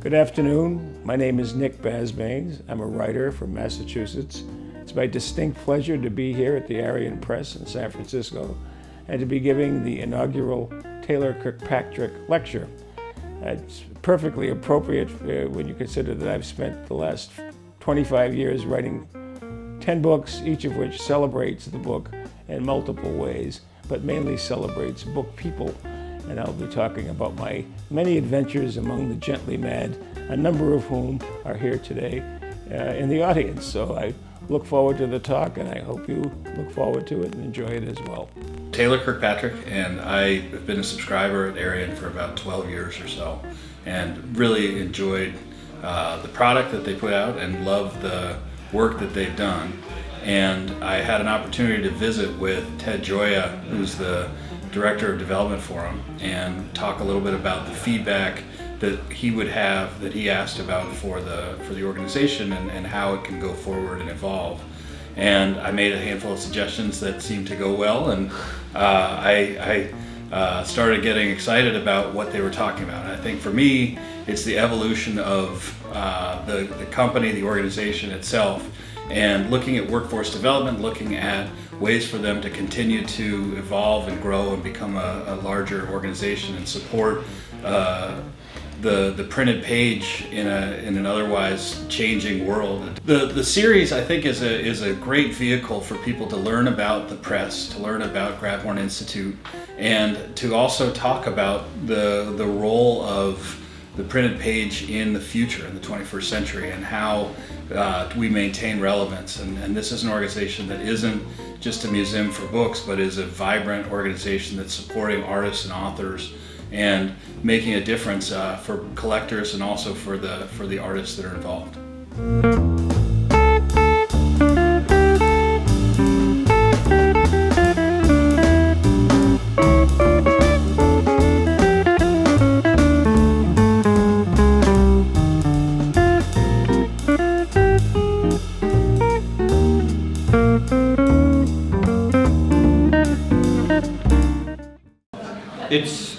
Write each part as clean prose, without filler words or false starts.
Good afternoon. My name is Nick Basbanes. I'm a writer from Massachusetts. It's my distinct pleasure to be here at the Arion Press in San Francisco and to be giving the inaugural Taylor Kirkpatrick lecture. It's perfectly appropriate when you consider that I've spent the last 25 years writing 10 books, each of which celebrates the book in multiple ways, but mainly celebrates book people. And I'll be talking about my many adventures among the gently mad, a number of whom are here today in the audience. So I look forward to the talk, and I hope you look forward to it and enjoy it as well. Taylor Kirkpatrick, and I have been a subscriber at Arion for about 12 years or so, and really enjoyed the product that they put out and love the work that they've done. And I had an opportunity to visit with Ted Gioia, who's the Director of Development for him, and talk a little bit about the feedback that he would have, that he asked about for the organization and how it can go forward and evolve. And I made a handful of suggestions that seemed to go well, and I started getting excited about what they were talking about. And I think for me, it's the evolution of the company, the organization itself, and looking at workforce development, looking at ways for them to continue to evolve and grow and become a larger organization and support the printed page in an otherwise changing world. The series, I think, is a great vehicle for people to learn about the press, to learn about Grabhorn Institute, and to also talk about the role of the printed page in the future, in the 21st century, and how we maintain relevance. And this is an organization that isn't just a museum for books, but is a vibrant organization that's supporting artists and authors and making a difference for collectors and also for the artists that are involved.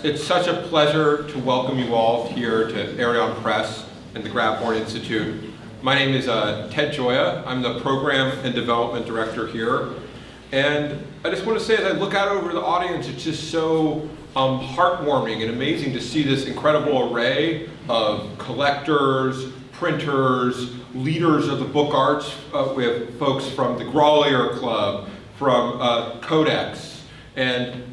It's such a pleasure to welcome you all here to Arion Press and the Grabhorn Institute. My name is Ted Gioia. I'm the Program and Development Director here. And I just want to say, as I look out over the audience, it's just so heartwarming and amazing to see this incredible array of collectors, printers, leaders of the book arts. We have folks from the Grolier Club, from Codex, and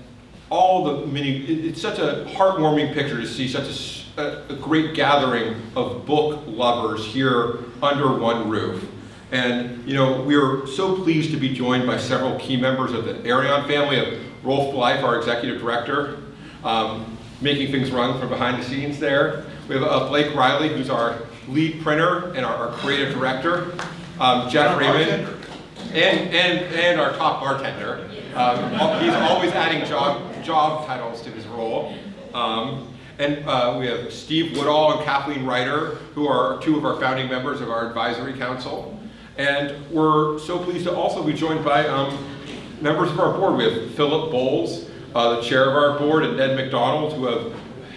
all the many. It's such a heartwarming picture to see such a great gathering of book lovers here under one roof. And you know, we're so pleased to be joined by several key members of the Arion family, of Rolf Blythe, our executive director, making things run from behind the scenes there. We have Blake Riley, who's our lead printer and our creative director, Jeff Raymond, and our top bartender. He's always adding job titles to his role. And we have Steve Woodall and Kathleen Ryder, who are two of our founding members of our advisory council. And we're so pleased to also be joined by members of our board. We have Philip Bowles, the chair of our board, and Ned McDonald, who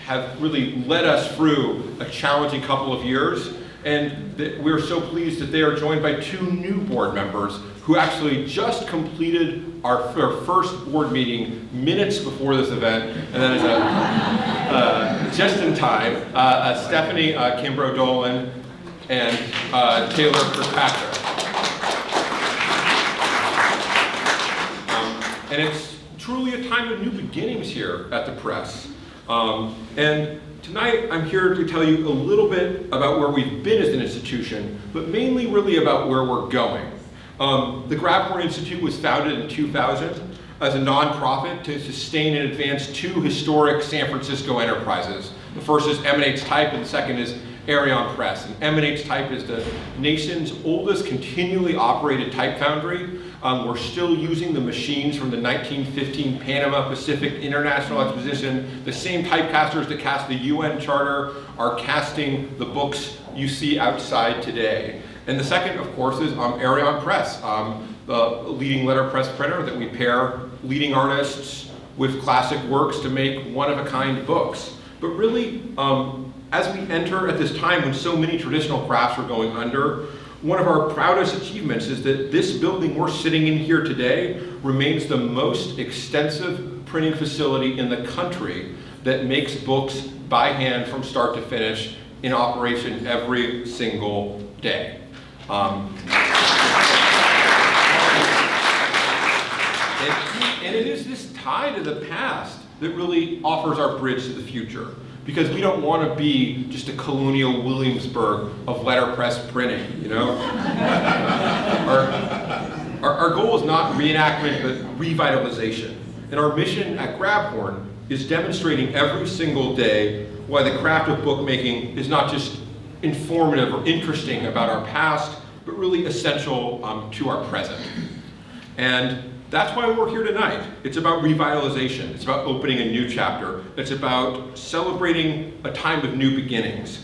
have really led us through a challenging couple of years. And we're so pleased that they are joined by two new board members who actually just completed our first board meeting minutes before this event, and that is just in time, Stephanie Kimbrough Dolan and Taylor Kirkpatrick. And it's truly a time of new beginnings here at the press. And tonight I'm here to tell you a little bit about where we've been as an institution, but mainly really about where we're going. The Grabhorn Institute was founded in 2000 as a nonprofit to sustain and advance two historic San Francisco enterprises. The first is Emanates Type, and the second is Arion Press. And Emanates Type is the nation's oldest continually operated type foundry. We're still using the machines from the 1915 Panama Pacific International Exposition. The same typecasters that cast the UN Charter are casting the books you see outside today. And the second, of course, is Arion Press, the leading letterpress printer that we pair leading artists with classic works to make one-of-a-kind books. But really, as we enter at this time when so many traditional crafts are going under, one of our proudest achievements is that this building we're sitting in here today remains the most extensive printing facility in the country that makes books by hand from start to finish in operation every single day. And it is this tie to the past that really offers our bridge to the future, because we don't want to be just a colonial Williamsburg of letterpress printing, you know? Our goal is not reenactment, but revitalization. And our mission at Grabhorn is demonstrating every single day why the craft of bookmaking is not just informative or interesting about our past, but really essential to our present. And that's why we're here tonight. It's about revitalization. It's about opening a new chapter. It's about celebrating a time of new beginnings.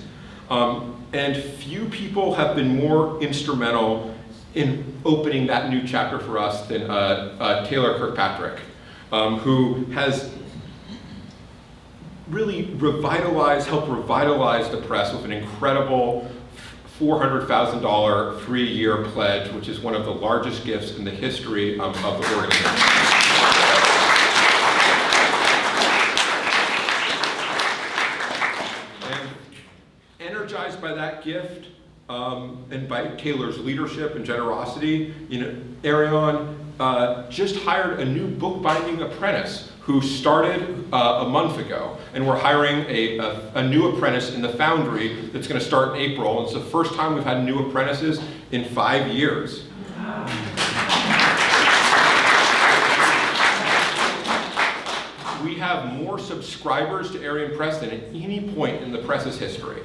And few people have been more instrumental in opening that new chapter for us than Taylor Kirkpatrick, who has really helped revitalize the press with an incredible $400,000 3-year pledge, which is one of the largest gifts in the history of the organization. And energized by that gift and by Taylor's leadership and generosity, Arion just hired a new bookbinding apprentice who started a month ago, and we're hiring a new apprentice in the foundry that's going to start in April. It's the first time we've had new apprentices in 5 years. We have more subscribers to Arion Press than at any point in the press's history.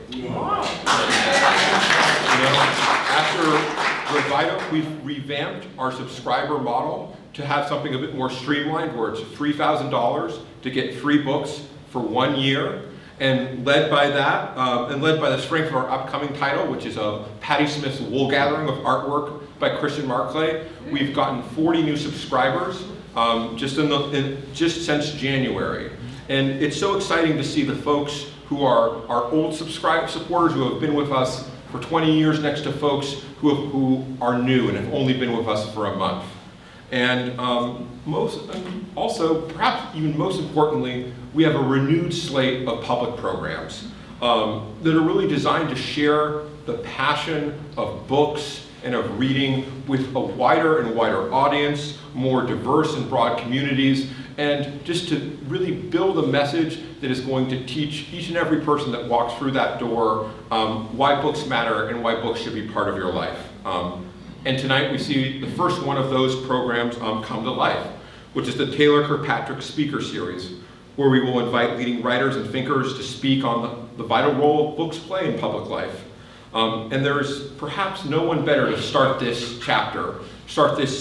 After we've revamped our subscriber model to have something a bit more streamlined, where it's $3,000 to get 3 books for 1 year. And led by that, and led by the strength of our upcoming title, which is a Patti Smith's Wool Gathering with artwork by Christian Marclay, we've gotten 40 new subscribers just since January. And it's so exciting to see the folks who are our old supporters who have been with us for 20 years next to folks who are new and have only been with us for a month. And also, perhaps even most importantly, we have a renewed slate of public programs that are really designed to share the passion of books and of reading with a wider and wider audience, more diverse and broad communities, and just to really build a message that is going to teach each and every person that walks through that door why books matter and why books should be part of your life. And tonight we see the first one of those programs come to life, which is the Taylor Kirkpatrick Speaker Series, where we will invite leading writers and thinkers to speak on the vital role books play in public life. And there's perhaps no one better to start this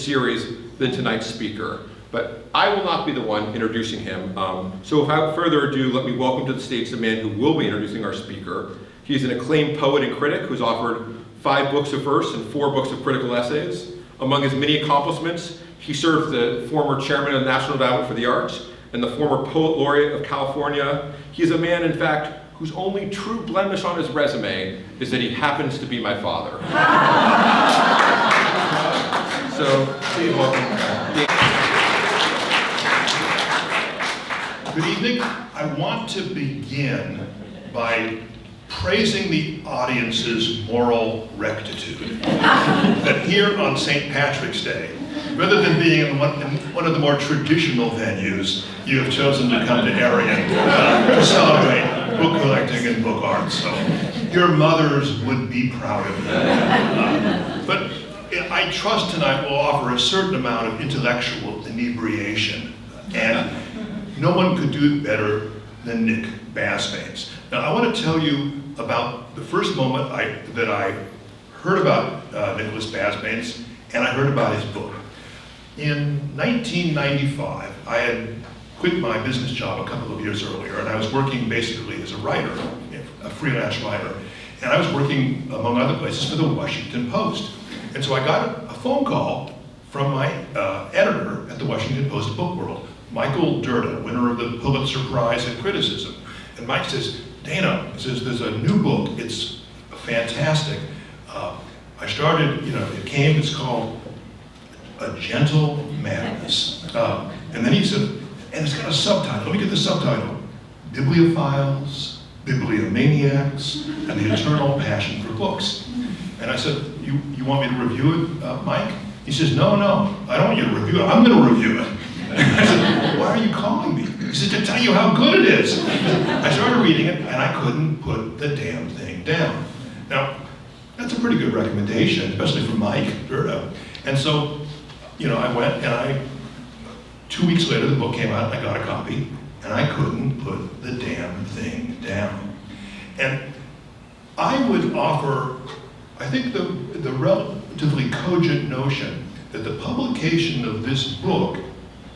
series than tonight's speaker. But I will not be the one introducing him. So without further ado, let me welcome to the stage the man who will be introducing our speaker. He's an acclaimed poet and critic who's authored 5 books of verse and 4 books of critical essays. Among his many accomplishments, he served the former chairman of the National Endowment for the Arts and the former poet laureate of California. He is a man, in fact, whose only true blemish on his resume is that he happens to be my father. So, please welcome. Good evening. I want to begin by praising the audience's moral rectitude. That here on St. Patrick's Day, rather than being in one of the more traditional venues, you have chosen to come to Arion to celebrate book collecting and book art. So your mothers would be proud of you. But I trust tonight will offer a certain amount of intellectual inebriation. And no one could do it better than Nick Basbanes. Now I want to tell you about the first moment that I heard about Nicholas Basbanes, and I heard about his book. In 1995, I had quit my business job a couple of years earlier, and I was working basically as a writer, a freelance writer. And I was working, among other places, for the Washington Post. And so I got a phone call from my editor at the Washington Post Book World, Michael Durda, winner of the Pulitzer Prize in Criticism. And Mike says, Dana, he says, there's a new book. It's fantastic. I started, it's called A Gentle Madness. And then he said, and it's got a subtitle. Let me get the subtitle. Bibliophiles, Bibliomaniacs, and the Eternal Passion for Books. And I said, you want me to review it, Mike? He says, no, I don't want you to review it. I'm going to review it. I said, why are you calling me? He said, to tell you how good it is. I started reading it, and I couldn't put the damn thing down. Now, that's a pretty good recommendation, especially for Mike. And so, I went, and 2 weeks later, the book came out, and I got a copy, and I couldn't put the damn thing down. And I would offer, I think, the relatively cogent notion that the publication of this book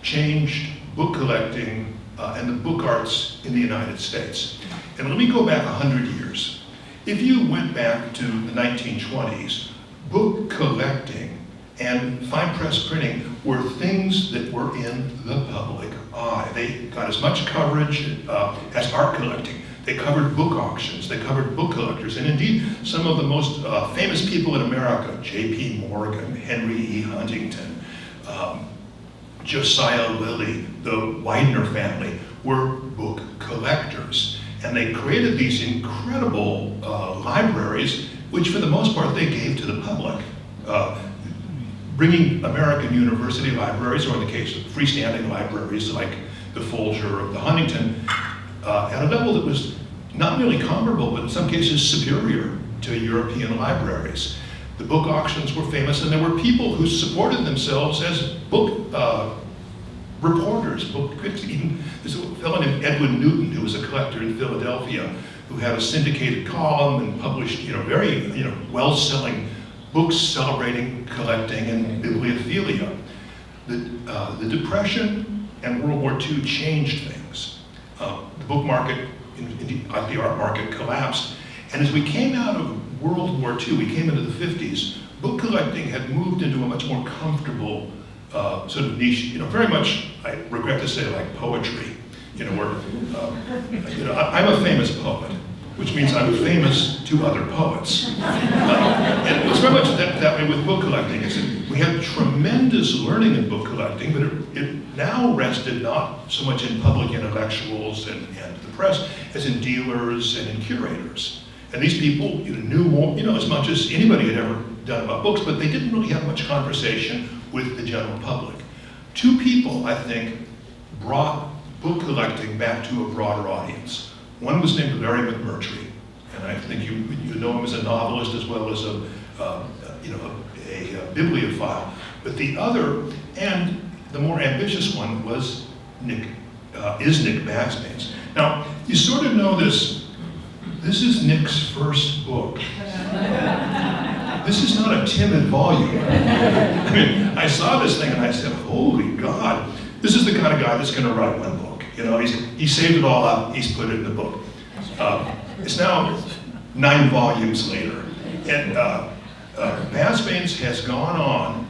changed book collecting and the book arts in the United States. And let me go back 100 years. If you went back to the 1920s, book collecting and fine press printing were things that were in the public eye. They got as much coverage as art collecting. They covered book auctions, they covered book collectors, and indeed some of the most famous people in America, J.P. Morgan, Henry E. Huntington, Josiah Lilly, the Widener family, were book collectors. And they created these incredible libraries, which for the most part they gave to the public. Bringing American university libraries, or in the case of freestanding libraries like the Folger or the Huntington, at a level that was not merely comparable, but in some cases superior to European libraries. The book auctions were famous, and there were people who supported themselves as book reporters, book critics. Even there's a fellow named Edwin Newton, who was a collector in Philadelphia, who had a syndicated column and published, very, well-selling books celebrating collecting and bibliophilia. The Depression and World War II changed things. The book market, like the art market, collapsed. And as we came out of World War II, we came into the 50s, book collecting had moved into a much more comfortable sort of niche, very much, I regret to say, like poetry, where, I'm a famous poet, which means I'm famous to other poets. And it was very much that way with book collecting. We had tremendous learning in book collecting, but it now rested not so much in public intellectuals and the press, as in dealers and in curators. And these people knew more, as much as anybody had ever done about books, but they didn't really have much conversation with the general public. Two people, I think, brought book collecting back to a broader audience. One was named Larry McMurtry, and I think you know him as a novelist as well as a bibliophile. But the other, and the more ambitious one, was Nick Basbanes. Now, you sort of know this. This is Nick's first book. This is not a timid volume. I mean, I saw this thing and I said, holy God, this is the kind of guy that's going to write one book. He saved it all up, he's put it in the book. It's now 9 volumes later. And Basbanes has gone on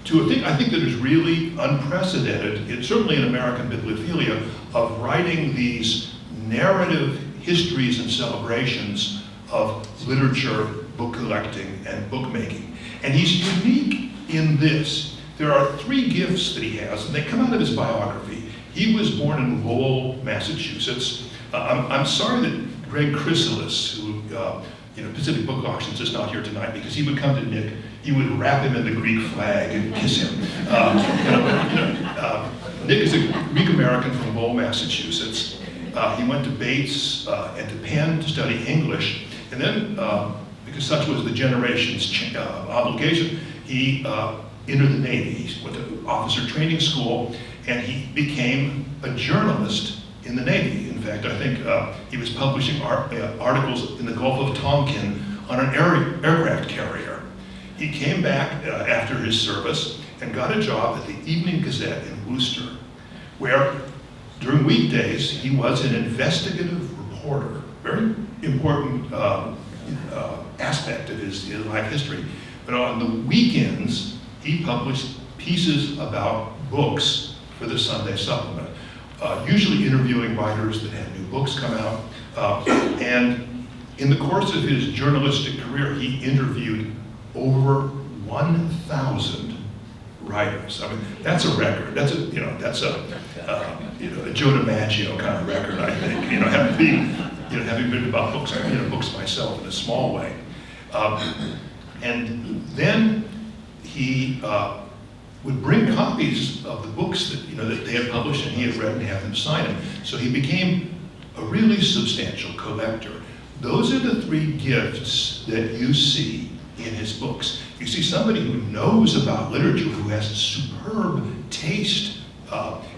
to, I think that is really unprecedented, certainly in American bibliophilia, of writing these narrative histories and celebrations of literature, book collecting, and bookmaking. And he's unique in this. There are 3 gifts that he has, and they come out of his biography. He was born in Lowell, Massachusetts. I'm sorry that Greg Chrysalis, who, Pacific Book Auctions, is not here tonight, because he would come to Nick, he would wrap him in the Greek flag and kiss him. Nick is a Greek American from Lowell, Massachusetts. He went to Bates and to Penn to study English, and then, because such was the generation's obligation, he entered the Navy. He went to officer training school, and he became a journalist in the Navy. In fact, I think he was publishing articles in the Gulf of Tonkin on an aircraft carrier. He came back after his service and got a job at the Evening Gazette in Worcester, where during weekdays he was an investigative reporter, very important aspect of his life history. But on the weekends, he published pieces about books for the Sunday supplement. usually interviewing writers that had new books come out. And in the course of his journalistic career, he interviewed over 1,000 writers. I mean, that's a record. That's a Joe DiMaggio kind of record, I think. Having written about books, books myself in a small way. And then he would bring copies of the books that they had published and he had read and have them sign them. So he became a really substantial collector. Those are the three gifts that you see in his books. You see somebody who knows about literature, who has a superb taste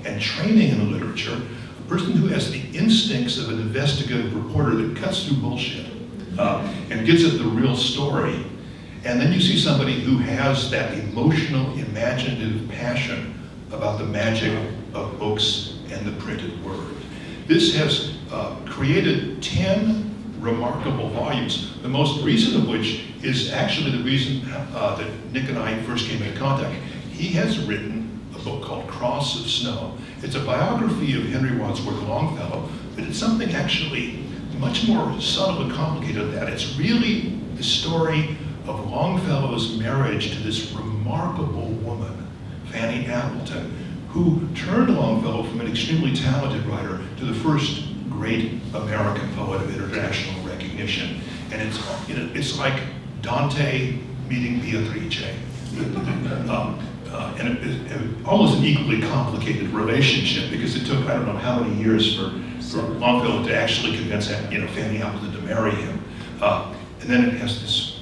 and training in literature, a person who has the instincts of an investigative reporter that cuts through bullshit and gets at the real story. And then you see somebody who has that emotional, imaginative passion about the magic of books and the printed word. This has created 10 remarkable volumes, the most recent of which is actually the reason that Nick and I first came into contact. He has written a book called Cross of Snow. It's a biography of Henry Wadsworth Longfellow, but it's something actually much more subtle and complicated than that. It's really the story of Longfellow's marriage to this remarkable woman, Fanny Appleton, who turned Longfellow from an extremely talented writer to the first great American poet of international recognition. And it's like Dante meeting Beatrice. And it almost an equally complicated relationship, because it took, I don't know how many years for Longfellow to actually convince Fanny Appleton to marry him. And then it has this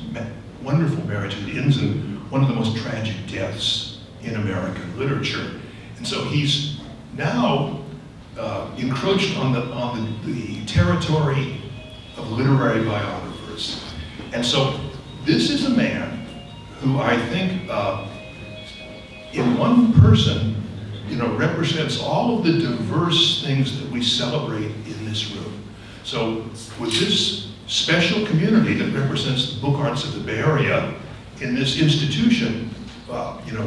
wonderful marriage that ends in one of the most tragic deaths in American literature. And so he's now encroached on the territory of literary biographers. And so this is a man who I think in one person represents all of the diverse things that we celebrate in this room. So with this special community that represents the book arts of the Bay Area in this institution,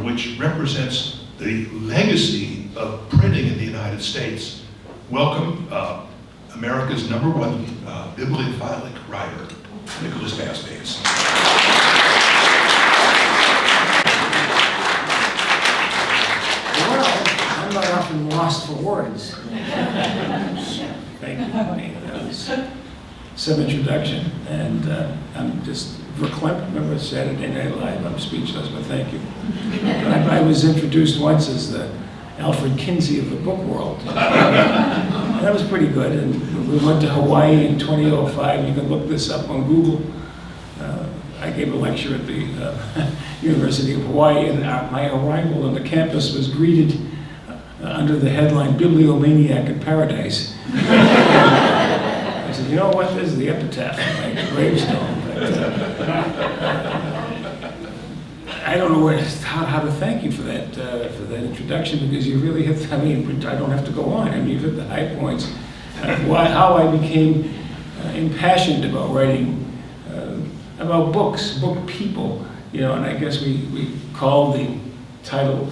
which represents the legacy of printing in the United States, welcome America's #1 bibliophilic writer, Nicholas Basbanes. Well, I'm not often lost for words. Thank you, Tony. That was some introduction, and I'm just verklempt. Remember Saturday Night Live? I'm speechless, but thank you. I was introduced once as the Alfred Kinsey of the book world. That was pretty good, and we went to Hawaii in 2005. You can look this up on Google. I gave a lecture at the University of Hawaii, and my arrival on the campus was greeted under the headline, "Bibliomaniac in Paradise." I said, you know what, this is the epitaph of my gravestone. I don't know how to thank you for that introduction, because you really hit, I don't have to go on. You've hit the high points of how I became impassioned about writing about books, book people, and I guess we called the title,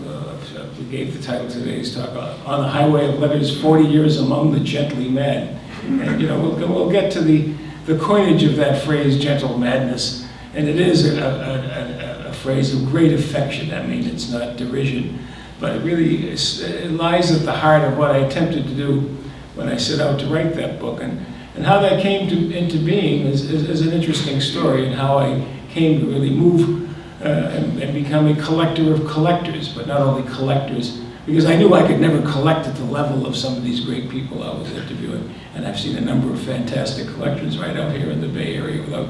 we gave the title to today's talk, On the Highway of Letters, 40 Years Among the Gently Mad. And we'll get to the coinage of that phrase, gentle madness, and it is a phrase of great affection. It's not derision, but it really it lies at the heart of what I attempted to do when I set out to write that book. And how that came into being is an interesting story, and how I came to really move and become a collector of collectors, but not only collectors, because I knew I could never collect at the level of some of these great people I was interviewing. And I've seen a number of fantastic collectors right out here in the Bay Area without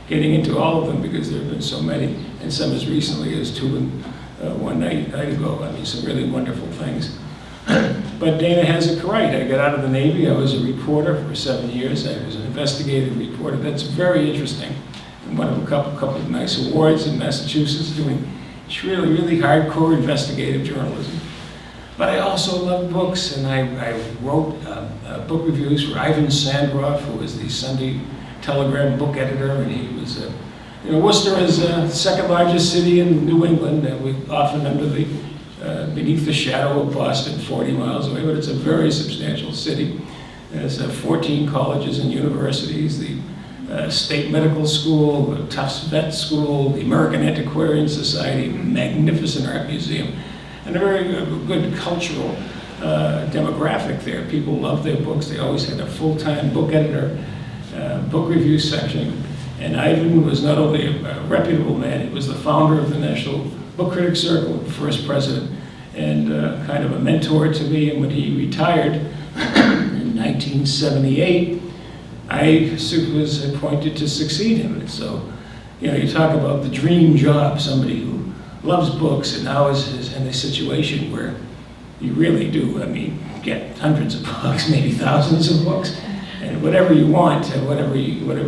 getting into all of them, because there have been so many, and some as recently as 2 one night ago. Some really wonderful things. But Dana has it right. I got out of the Navy. I was a reporter for 7 years. I was an investigative reporter. That's very interesting. And won a couple of nice awards in Massachusetts doing really, really hardcore investigative journalism. But I also love books, and I wrote book reviews for Ivan Sandroff, who was the Sunday Telegram book editor, and he was, Worcester is the second largest city in New England, and we often under the beneath the shadow of Boston, 40 miles away, but it's a very substantial city. There's 14 colleges and universities, the State Medical School, the Tufts Vet School, the American Antiquarian Society, magnificent art museum, and a very good cultural demographic there. People love their books. They always had a full-time book editor, book review section, and Ivan was not only a reputable man, he was the founder of the National Book Critics Circle, the first president, and kind of a mentor to me. And when he retired in 1978, I was appointed to succeed him. And so, you know, you talk about the dream job, somebody who loves books and now is in a situation where you really do, I mean, get hundreds of books, maybe thousands of books, and whatever you want, and whatever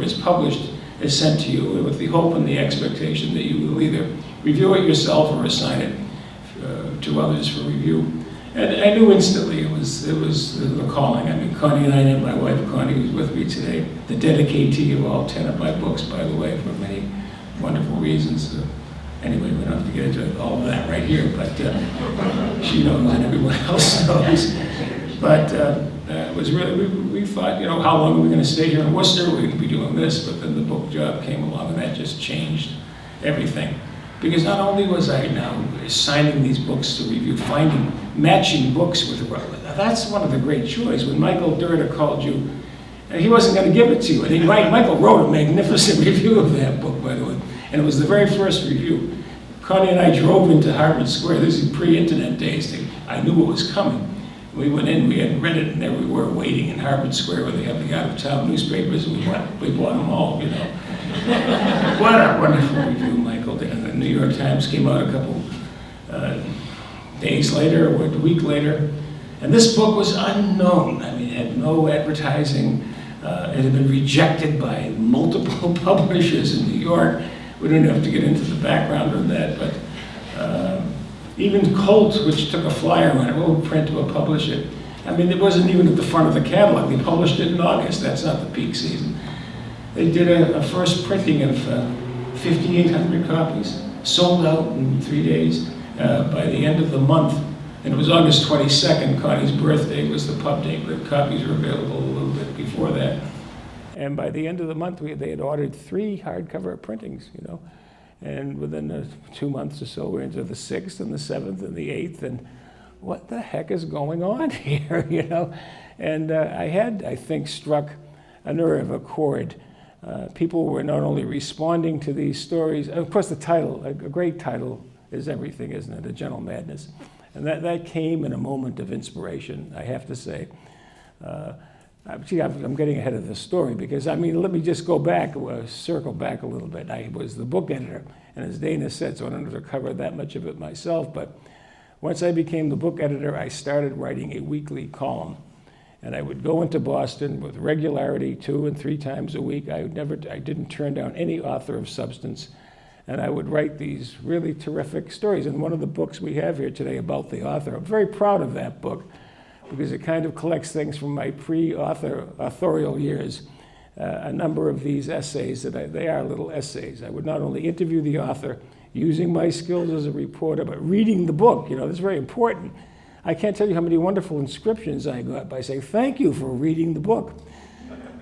is published is sent to you with the hope and the expectation that you will either review it yourself or assign it to others for review. And I knew instantly it was the calling. I mean, Connie and I, and my wife Connie, who's with me today, the dedicatee of all 10 of my books, by the way, for many wonderful reasons. Anyway, we don't have to get into all of that right here, but she knows and everyone else knows. But it was really, we thought, you know, how long are we going to stay here in Worcester? We're going to be doing this, but then the book job came along and that just changed everything. Because not only was I now assigning these books to review, matching books with, that's one of the great joys. When Michael Durda called you, and he wasn't going to give it to you, and Michael wrote a magnificent review of that book, by the way, and it was the very first review. Connie and I drove into Harvard Square. This is pre-internet days. I knew what was coming. We went in, we had read it, and there we were waiting in Harvard Square where they have the out-of-town newspapers, and we bought them all, you know. What a wonderful review Michael did. And the New York Times came out a couple days later, or a week later, and this book was unknown. I mean, it had no advertising. It had been rejected by multiple publishers in New York. We don't have to get into the background of that, but even Colt, which took a flyer on it, we'll print, we'll publish it. I mean, it wasn't even at the front of the catalog. We published it in August. That's not the peak season. They did a first printing of 5,800 copies, sold out in 3 days. By the end of the month, and it was August 22nd, Connie's birthday was the pub date, but copies were available a little bit before that. And by the end of the month, they had ordered 3 hardcover printings, you know. And within 2 months or so, we're into the 6th and the 7th and the 8th, and what the heck is going on here, you know? And I had, I think, struck a nerve, a chord. People were not only responding to these stories, of course the title, a great title is everything, isn't it? A Gentle Madness. And that came in a moment of inspiration, I have to say. Gee, I'm getting ahead of the story because, I mean, let me just go back, circle back a little bit. I was the book editor, and as Dana said, so I don't have to cover that much of it myself, but once I became the book editor, I started writing a weekly column. And I would go into Boston with regularity 2 and 3 times a week. I didn't turn down any author of substance. And I would write these really terrific stories. And one of the books we have here today about the author, I'm very proud of that book because it kind of collects things from my authorial years. A number of these essays, they are little essays. I would not only interview the author using my skills as a reporter, but reading the book, you know, that's very important. I can't tell you how many wonderful inscriptions I got by saying, thank you for reading the book.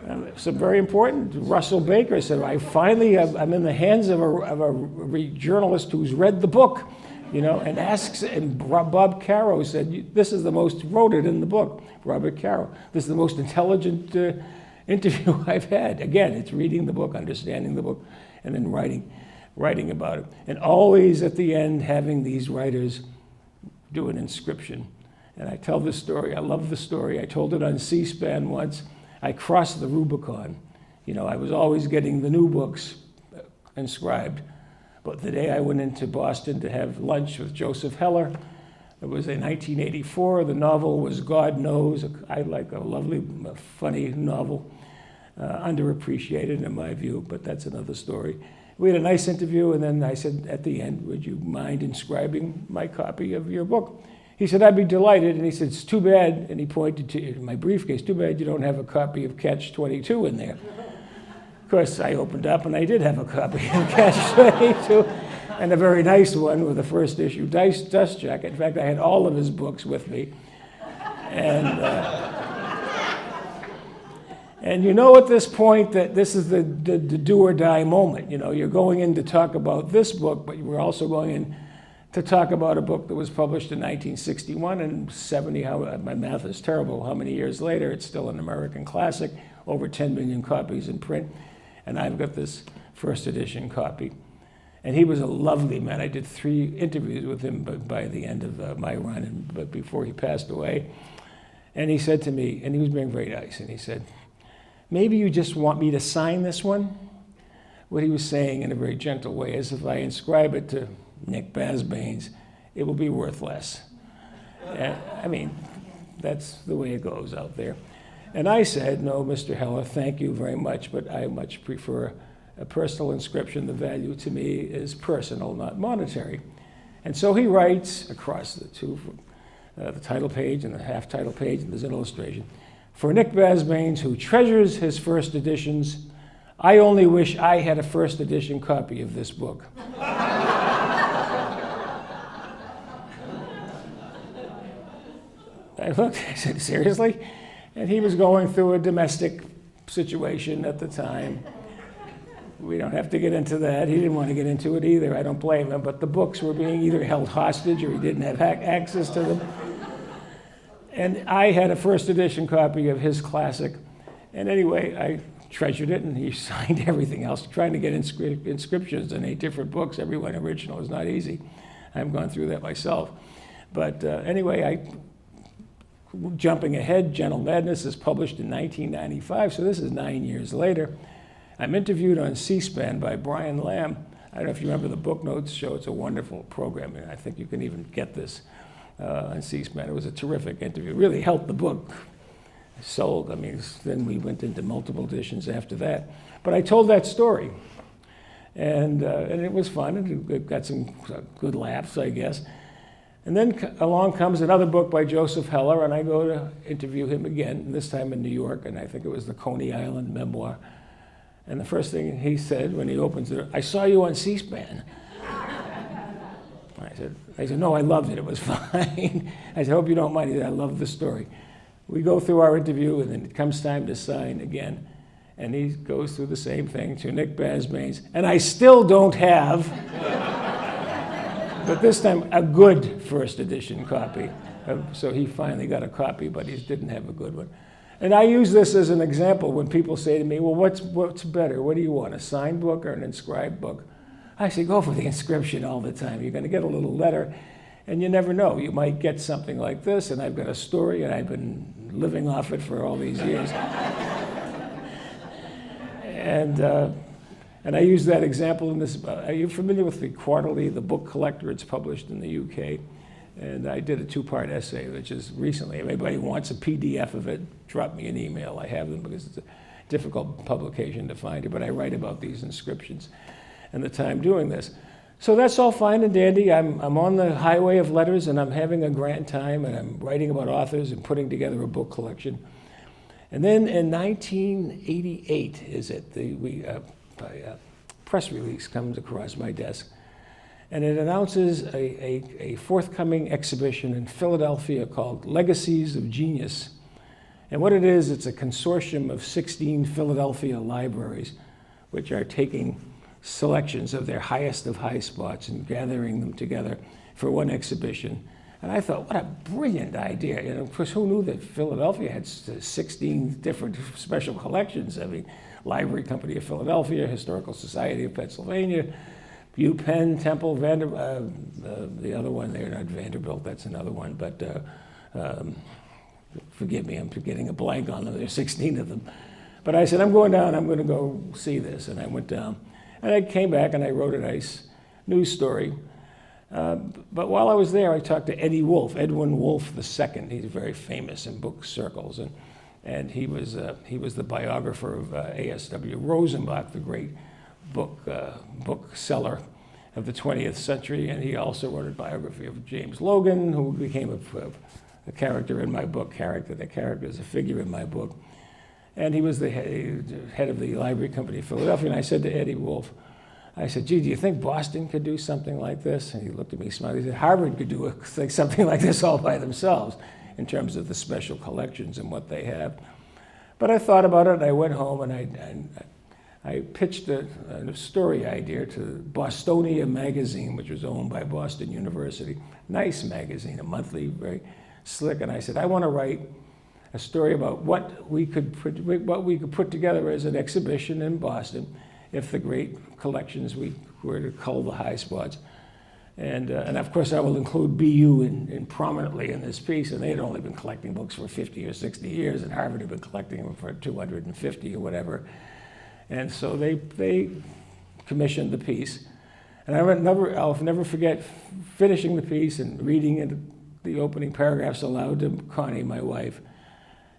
It's very important. Russell Baker said, I'm in the hands of a journalist who's read the book, you know, and Bob Caro said, this is the most, wrote it in the book, Robert Caro, this is the most intelligent interview I've had. Again, it's reading the book, understanding the book, and then writing about it. And always at the end, having these writers do an inscription. And I tell this story, I love the story. I told it on C-SPAN once. I crossed the Rubicon. You know, I was always getting the new books inscribed. But the day I went into Boston to have lunch with Joseph Heller, it was in 1984. The novel was God Knows. I like a lovely, funny novel, underappreciated in my view, but that's another story. We had a nice interview, and then I said at the end, would you mind inscribing my copy of your book? He said, I'd be delighted. And he said, it's too bad, and he pointed to my briefcase, too bad you don't have a copy of Catch-22 in there. Of course, I opened up, and I did have a copy of Catch-22. and a very nice one with a first issue dust jacket. In fact, I had all of his books with me. And you know at this point that this is the do or die moment. You know, you're going in to talk about this book, but we're also going in to talk about a book that was published in 1961 and 70, my math is terrible, how many years later, it's still an American classic, over 10 million copies in print, and I've got this first edition copy. And he was a lovely man. I did 3 interviews with him by the end of my run, but before he passed away. And he said to me, and he was being very nice, and he said, maybe you just want me to sign this one? What he was saying in a very gentle way is if I inscribe it to Nick Basbanes, it will be worth less. I mean, that's the way it goes out there. And I said, no, Mr. Heller, thank you very much, but I much prefer a personal inscription. The value to me is personal, not monetary. And so he writes across the two, the title page and the half-title page, and there's an illustration. For Nick Basbanes, who treasures his first editions, I only wish I had a first edition copy of this book. I looked, I said, seriously? And he was going through a domestic situation at the time. We don't have to get into that. He didn't want to get into it either. I don't blame him. But the books were being either held hostage or he didn't have access to them. And I had a first edition copy of his classic. And anyway, I treasured it, and he signed everything else. Trying to get inscriptions in 8 different books, every one original, is not easy. I've gone through that myself. But anyway, jumping ahead, Gentle Madness is published in 1995, so this is 9 years later. I'm interviewed on C-SPAN by Brian Lamb. I don't know if you remember the book notes show. It's a wonderful program, and I think you can even get this on C-SPAN. It was a terrific interview. It really helped the book. Sold. I mean, then we went into multiple editions after that. But I told that story, and it was fun, and it got some good laughs, I guess. And then along comes another book by Joseph Heller, and I go to interview him again, this time in New York, and I think it was the Coney Island memoir. And the first thing he said when he opens it, I saw you on C-SPAN. I said, no, I loved it. It was fine. I said, hope you don't mind. He said, I love the story. We go through our interview, and then it comes time to sign again. And he goes through the same thing to Nick Basbanes. And I still don't have, but this time, a good first edition copy. So he finally got a copy, but he didn't have a good one. And I use this as an example when people say to me, well, what's better? What do you want, a signed book or an inscribed book? I say, go for the inscription all the time. You're going to get a little letter, and you never know. You might get something like this, and I've got a story, and I've been living off it for all these years. And I use that example in this. Are you familiar with the Quarterly, the book collector? It's published in the UK. And I did a 2-part essay, which is recently. If anybody wants a PDF of it, drop me an email. I have them because it's a difficult publication to find it, but I write about these inscriptions and the time doing this. So that's all fine and dandy. I'm on the highway of letters, and I'm having a grand time, and I'm writing about authors and putting together a book collection. And then in 1988, a press release comes across my desk, and it announces a forthcoming exhibition in Philadelphia called Legacies of Genius. And what it is, it's a consortium of 16 Philadelphia libraries, which are taking selections of their highest of high spots and gathering them together for one exhibition. And I thought, what a brilliant idea. You know, of course, who knew that Philadelphia had 16 different special collections? I mean, Library Company of Philadelphia, Historical Society of Pennsylvania, UPenn, Temple, the other one there, not Vanderbilt, that's another one, but forgive me, I'm getting a blank on them. There's 16 of them. But I said, I'm going down, I'm going to go see this. And I went down. And I came back and I wrote a nice news story. But while I was there, I talked to Eddie Wolf, Edwin Wolf II. He's very famous in book circles. And he was the biographer of A.S.W. Rosenbach, the great bookseller of the 20th century. And he also wrote a biography of James Logan, who became a character in my book. The character is a figure in my book. And he was the head of the Library Company of Philadelphia. And I said to Eddie Wolf, I said, gee, do you think Boston could do something like this? And he looked at me, smiled. He said, Harvard could do something like this all by themselves in terms of the special collections and what they have. But I thought about it, and I went home, and I pitched a story idea to Bostonia magazine, which was owned by Boston University. Nice magazine, a monthly, very slick. And I said, I want to write a story about what we could put together as an exhibition in Boston if the great collections we were to cull the high spots. And of course I will include BU prominently in this piece, and they had only been collecting books for 50 or 60 years, and Harvard had been collecting them for 250 or whatever. And so they commissioned the piece. And I'll never forget finishing the piece and reading it, the opening paragraphs aloud to Connie, my wife.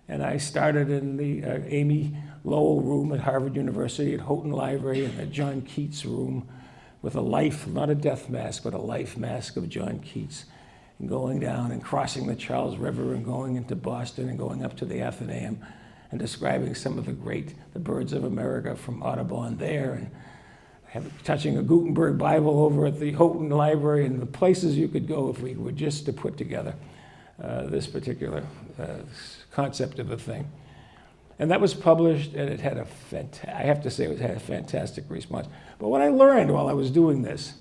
And I started in the Amy Lowell room at Harvard University, at Houghton Library, in the John Keats room, with a life, not a death mask, but a life mask of John Keats, and going down and crossing the Charles River and going into Boston and going up to the Athenaeum and describing some of the birds of America from Audubon there, and touching a Gutenberg Bible over at the Houghton Library, and the places you could go if we were just to put together this particular concept of a thing. And that was published, and it had I have to say it had a fantastic response. But what I learned while I was doing this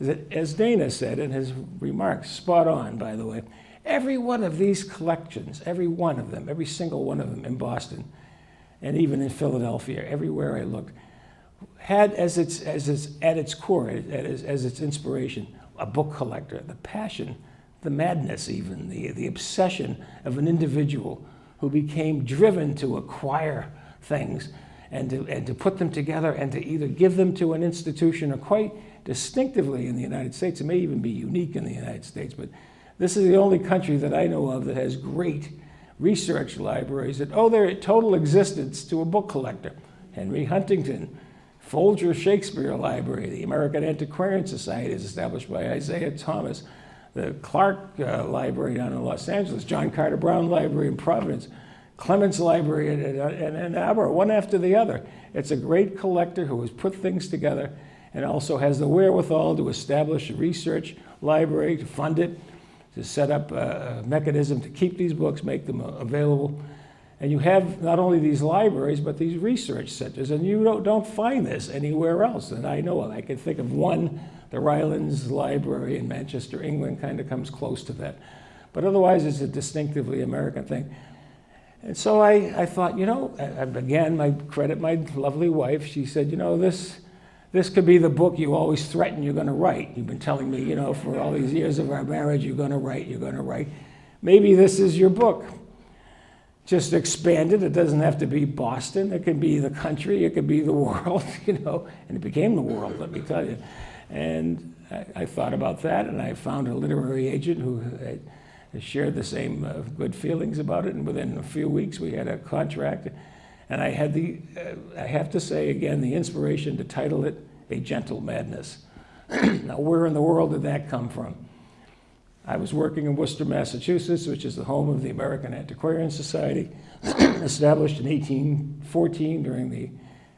is that, as Dana said in his remarks, spot on, by the way, every one of these collections, every one of them, every single one of them in Boston, and even in Philadelphia, everywhere I looked, had at its core, as its inspiration, a book collector, the passion, the madness even, the obsession of an individual who became driven to acquire things and to put them together and to either give them to an institution, or quite distinctively in the United States, it may even be unique in the United States, but this is the only country that I know of that has great research libraries that owe their total existence to a book collector. Henry Huntington, Folger Shakespeare Library, the American Antiquarian Society is established by Isaiah Thomas, the Clark Library down in Los Angeles, John Carter Brown Library in Providence, Clements Library in Ann Arbor, one after the other. It's a great collector who has put things together and also has the wherewithal to establish a research library, to fund it, to set up a mechanism to keep these books, make them available. And you have not only these libraries, but these research centers, and you don't find this anywhere else that I know of. I can think of one, the Rylands Library in Manchester, England, kind of comes close to that. But otherwise, it's a distinctively American thing. And so I thought, again, I credit my lovely wife. She said, this could be the book you always threaten you're going to write. You've been telling me, for all these years of our marriage, you're going to write. Maybe this is your book. Just expand it. It doesn't have to be Boston. It could be the country. It could be the world, and it became the world, let me tell you. And I thought about that, and I found a literary agent who had shared the same good feelings about it, and within a few weeks we had a contract. And I had I have to say again, the inspiration to title it A Gentle Madness. Now, where in the world did that come from? I was working in Worcester, Massachusetts, which is the home of the American Antiquarian Society, established in 1814 during the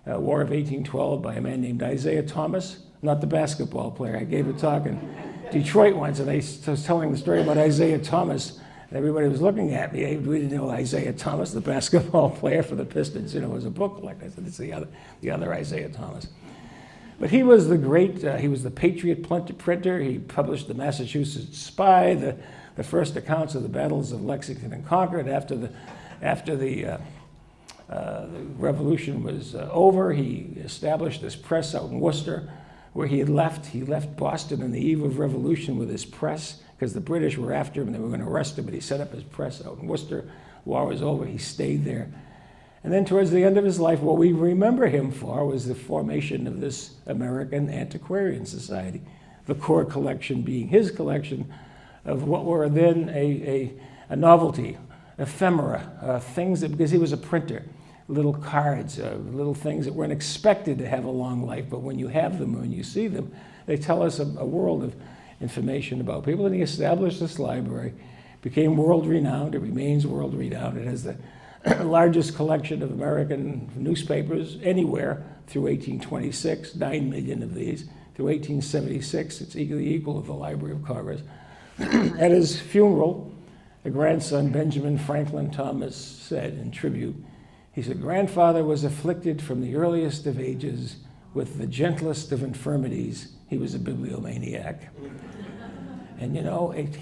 War of 1812 by a man named Isaiah Thomas, not the basketball player. I gave a talk in Detroit once, and I was telling the story about Isaiah Thomas, and everybody was looking at me. We didn't know Isaiah Thomas, the basketball player for the Pistons, was a book collector. I said, it's the other Isaiah Thomas. But he was the great, he was the Patriot printer. He published the Massachusetts Spy, the first accounts of the battles of Lexington and Concord. After the Revolution was over, he established this press out in Worcester, where he left Boston on the eve of Revolution with his press, because the British were after him and they were going to arrest him, but he set up his press out in Worcester. War was over, he stayed there. And then towards the end of his life, what we remember him for was the formation of this American Antiquarian Society, the core collection being his collection of what were then a novelty, ephemera, things that, because he was a printer, little cards, little things that weren't expected to have a long life, but when you have them, when you see them, they tell us a world of information about people. And he established this library, became world-renowned. It remains world-renowned. It has the largest collection of American newspapers anywhere through 1826, 9 million of these. Through 1876, it's equal to the Library of Congress. At his funeral, a grandson, Benjamin Franklin Thomas, said in tribute, he said, "Grandfather was afflicted from the earliest of ages with the gentlest of infirmities. He was a bibliomaniac." And you know, it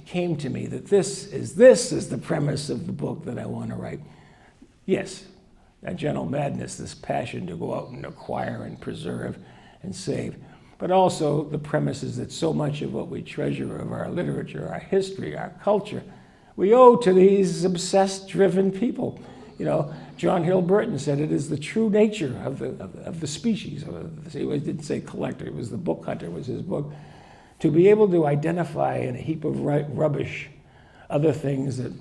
came to me that this is the premise of the book that I want to write. Yes, a gentle madness, this passion to go out and acquire and preserve and save. But also the premise is that so much of what we treasure of our literature, our history, our culture, we owe to these obsessed, driven people. You know, John Hill Burton said it is the true nature of the species. He didn't say collector, it was the book hunter, was his book. To be able to identify in a heap of rubbish other things that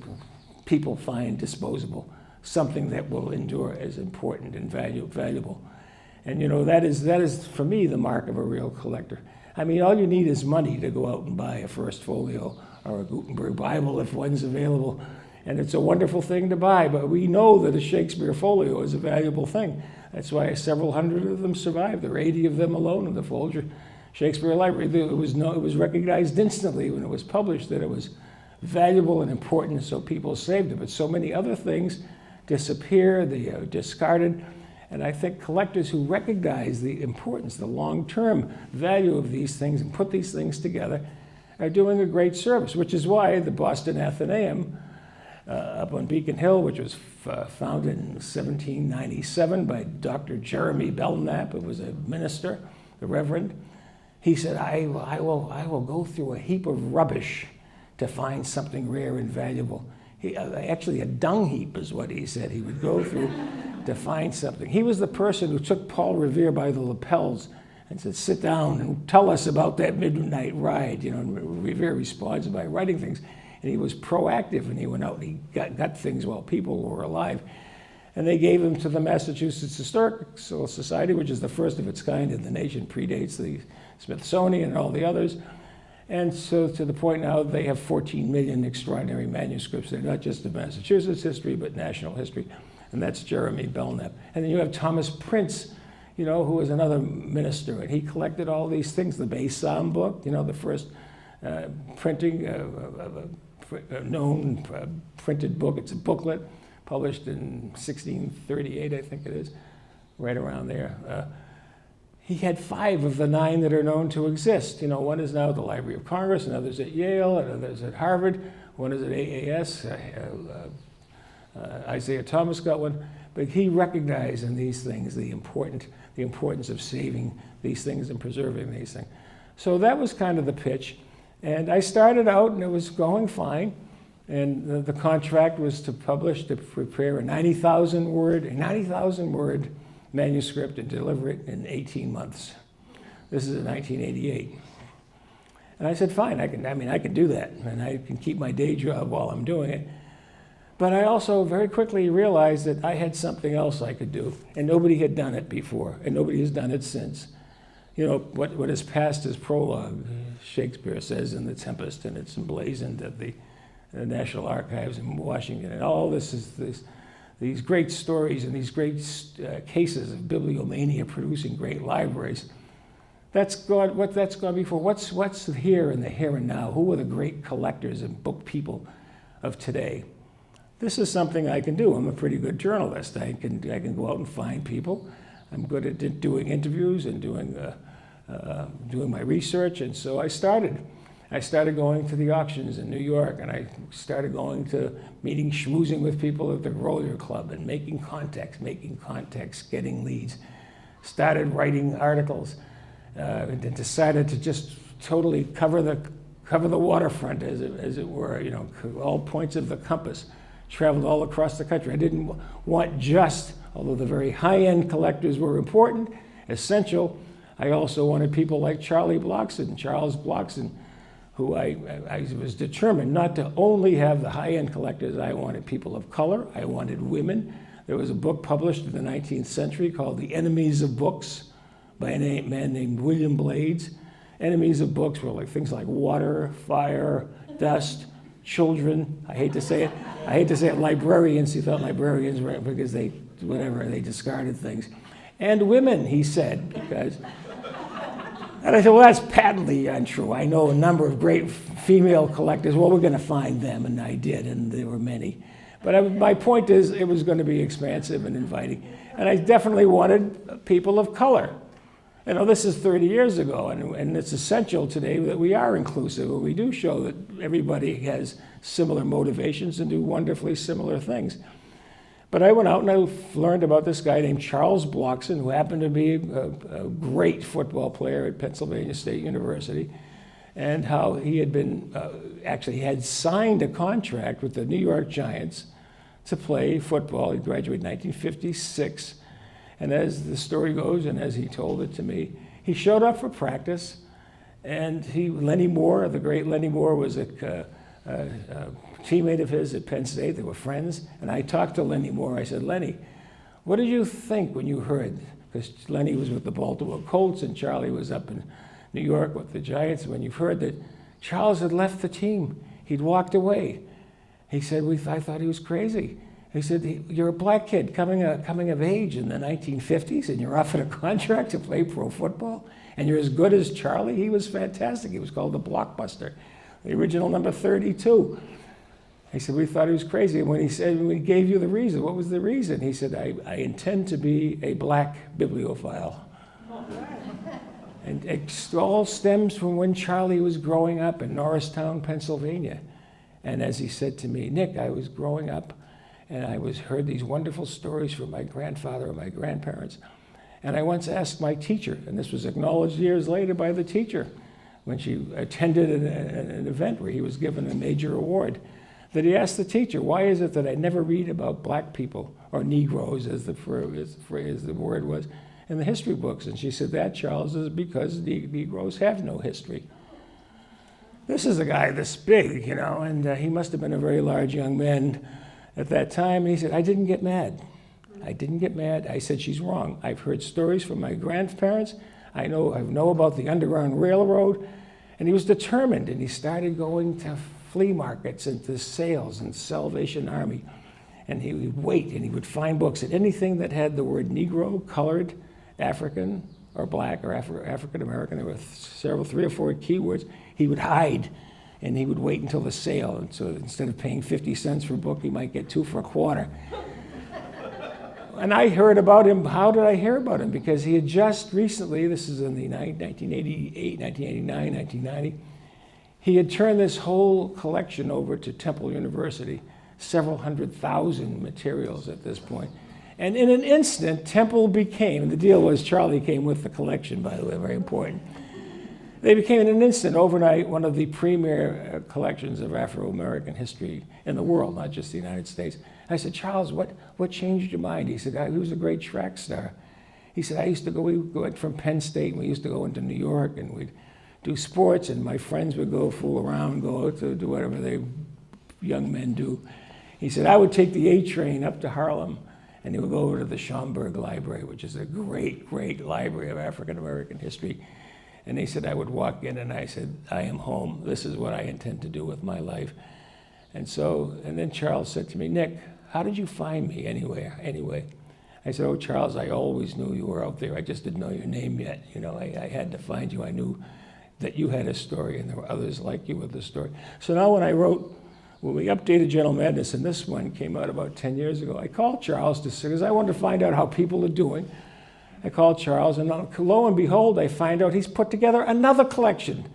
people find disposable, something that will endure as important and valuable. And you know, that is for me the mark of a real collector. I mean, all you need is money to go out and buy a First Folio or a Gutenberg Bible if one's available. And it's a wonderful thing to buy, but we know that a Shakespeare folio is a valuable thing. That's why several hundred of them survived. There are 80 of them alone in the Folger Shakespeare Library. It was recognized instantly when it was published that it was valuable and important, so people saved it. But so many other things disappear, they are discarded. And I think collectors who recognize the importance, the long-term value of these things and put these things together are doing a great service, which is why the Boston Athenaeum up on Beacon Hill, which was founded in 1797 by Dr. Jeremy Belknap, who was a minister, the Reverend. He said, I will go through a heap of rubbish to find something rare and valuable. Actually, a dung heap is what he said he would go through to find something. He was the person who took Paul Revere by the lapels and said, "Sit down and tell us about that midnight ride." You know, and Revere responds by writing things. And he was proactive, and he went out and he got things while people were alive. And they gave them to the Massachusetts Historical Society, which is the first of its kind in the nation, predates the Smithsonian and all the others. And so to the point now, they have 14 million extraordinary manuscripts. They're not just of Massachusetts history, but national history. And that's Jeremy Belknap. And then you have Thomas Prince, you know, who was another minister, and he collected all these things. The Bay Psalm book, you know, the first printing of a known printed book. It's a booklet published in 1638, I think it is, right around there. He had 5 of the 9 that are known to exist. You know, one is now at the Library of Congress, another's at Yale, another's at Harvard, one is at AAS. Isaiah Thomas got one, but he recognized in these things the importance of saving these things and preserving these things. So that was kind of the pitch. And I started out and it was going fine. And the contract was to prepare a 90,000 word manuscript and deliver it in 18 months. This is in 1988. And I said, fine, I can do that. And I can keep my day job while I'm doing it. But I also very quickly realized that I had something else I could do. And nobody had done it before, and nobody has done it since. You know, what is past is prologue, Shakespeare says in The Tempest, and it's emblazoned at the National Archives in Washington. And all this is these great stories and these great cases of bibliomania producing great libraries. That's gone before. What's here in the here and now? Who are the great collectors and book people of today? This is something I can do. I'm a pretty good journalist. I can go out and find people. I'm good at doing interviews and doing my research, and so I started going to the auctions in New York, and I started going to schmoozing with people at the Roller Club and making contacts, getting leads. Started writing articles, and then decided to just totally cover the waterfront, as it were, you know, all points of the compass. Traveled all across the country. I didn't want just, although the very high-end collectors were important, essential, I also wanted people like Charles Bloxon, who I was determined not to only have the high-end collectors. I wanted people of color. I wanted women. There was a book published in the 19th century called The Enemies of Books by a man named William Blades. Enemies of books were like things like water, fire, dust, children. I hate to say it, librarians. He thought librarians were, because they discarded things. And women, he said, because... And I said, well, that's patently untrue. I know a number of great female collectors. Well, we're going to find them, and I did, and there were many. But my point is, it was going to be expansive and inviting. And I definitely wanted people of color. You know, this is 30 years ago, and it's essential today that we are inclusive, and we do show that everybody has similar motivations and do wonderfully similar things. But I went out and I learned about this guy named Charles Blockson, who happened to be a great football player at Pennsylvania State University, and how he had been, actually had signed a contract with the New York Giants to play football. He graduated in 1956. And as the story goes, and as he told it to me, he showed up for practice, and Lenny Moore, the great Lenny Moore, was a teammate of his at Penn State. They were friends, and I talked to Lenny Moore. I said, Lenny, what did you think when you heard? Because Lenny was with the Baltimore Colts, and Charlie was up in New York with the Giants. When you heard that Charles had left the team, he'd walked away. He said, I thought he was crazy. He said, you're a black kid coming of age in the 1950s, and you're offered a contract to play pro football, and you're as good as Charlie? He was fantastic. He was called the Blockbuster, the original number 32. He said, we thought he was crazy. And when we gave you the reason, what was the reason? He said, I intend to be a black bibliophile. And it all stems from when Charlie was growing up in Norristown, Pennsylvania. And as he said to me, Nick, I was growing up, and I heard these wonderful stories from my grandfather and my grandparents. And I once asked my teacher, and this was acknowledged years later by the teacher, when she attended an event where he was given a major award, that he asked the teacher, why is it that I never read about black people, or Negroes, as the word was, in the history books? And she said, that, Charles, is because Negroes have no history. This is a guy this big, you know, and he must have been a very large young man at that time. And he said, I didn't get mad. I didn't get mad. I said, she's wrong. I've heard stories from my grandparents. I know about the Underground Railroad. And he was determined, and he started going to flea markets and to sales and Salvation Army. And he would wait, and he would find books, and anything that had the word Negro, colored, African, or black, or African American, there were 3 or 4 keywords, he would hide, and he would wait until the sale. And so instead of paying 50 cents for a book, he might get 2 for a quarter. And I heard about him. How did I hear about him? Because he had just recently, this is in the 1988, 1989, 1990, he had turned this whole collection over to Temple University, several 100,000 materials at this point. And in an instant, Temple became, and the deal was Charlie came with the collection, by the way, very important. They became in an instant, overnight, one of the premier collections of Afro-American history in the world, not just the United States. I said, Charles, what changed your mind? He said, he was a great track star. He said, we went from Penn State, and we used to go into New York, and we'd do sports, and my friends would go fool around, go to do whatever they young men do. He said, I would take the A train up to Harlem, and he would go over to the Schomburg Library, which is a great, great library of African-American history. And he said, I would walk in, and I said, I am home. This is what I intend to do with my life. And then Charles said to me, Nick, how did you find me anyway? I said, oh, Charles, I always knew you were out there. I just didn't know your name yet. You know, I had to find you. I knew that you had a story, and there were others like you with a story. So now when we updated General Madness, and this one came out about 10 years ago, I called Charles because I wanted to find out how people are doing. I called Charles, and lo and behold, I find out he's put together another collection.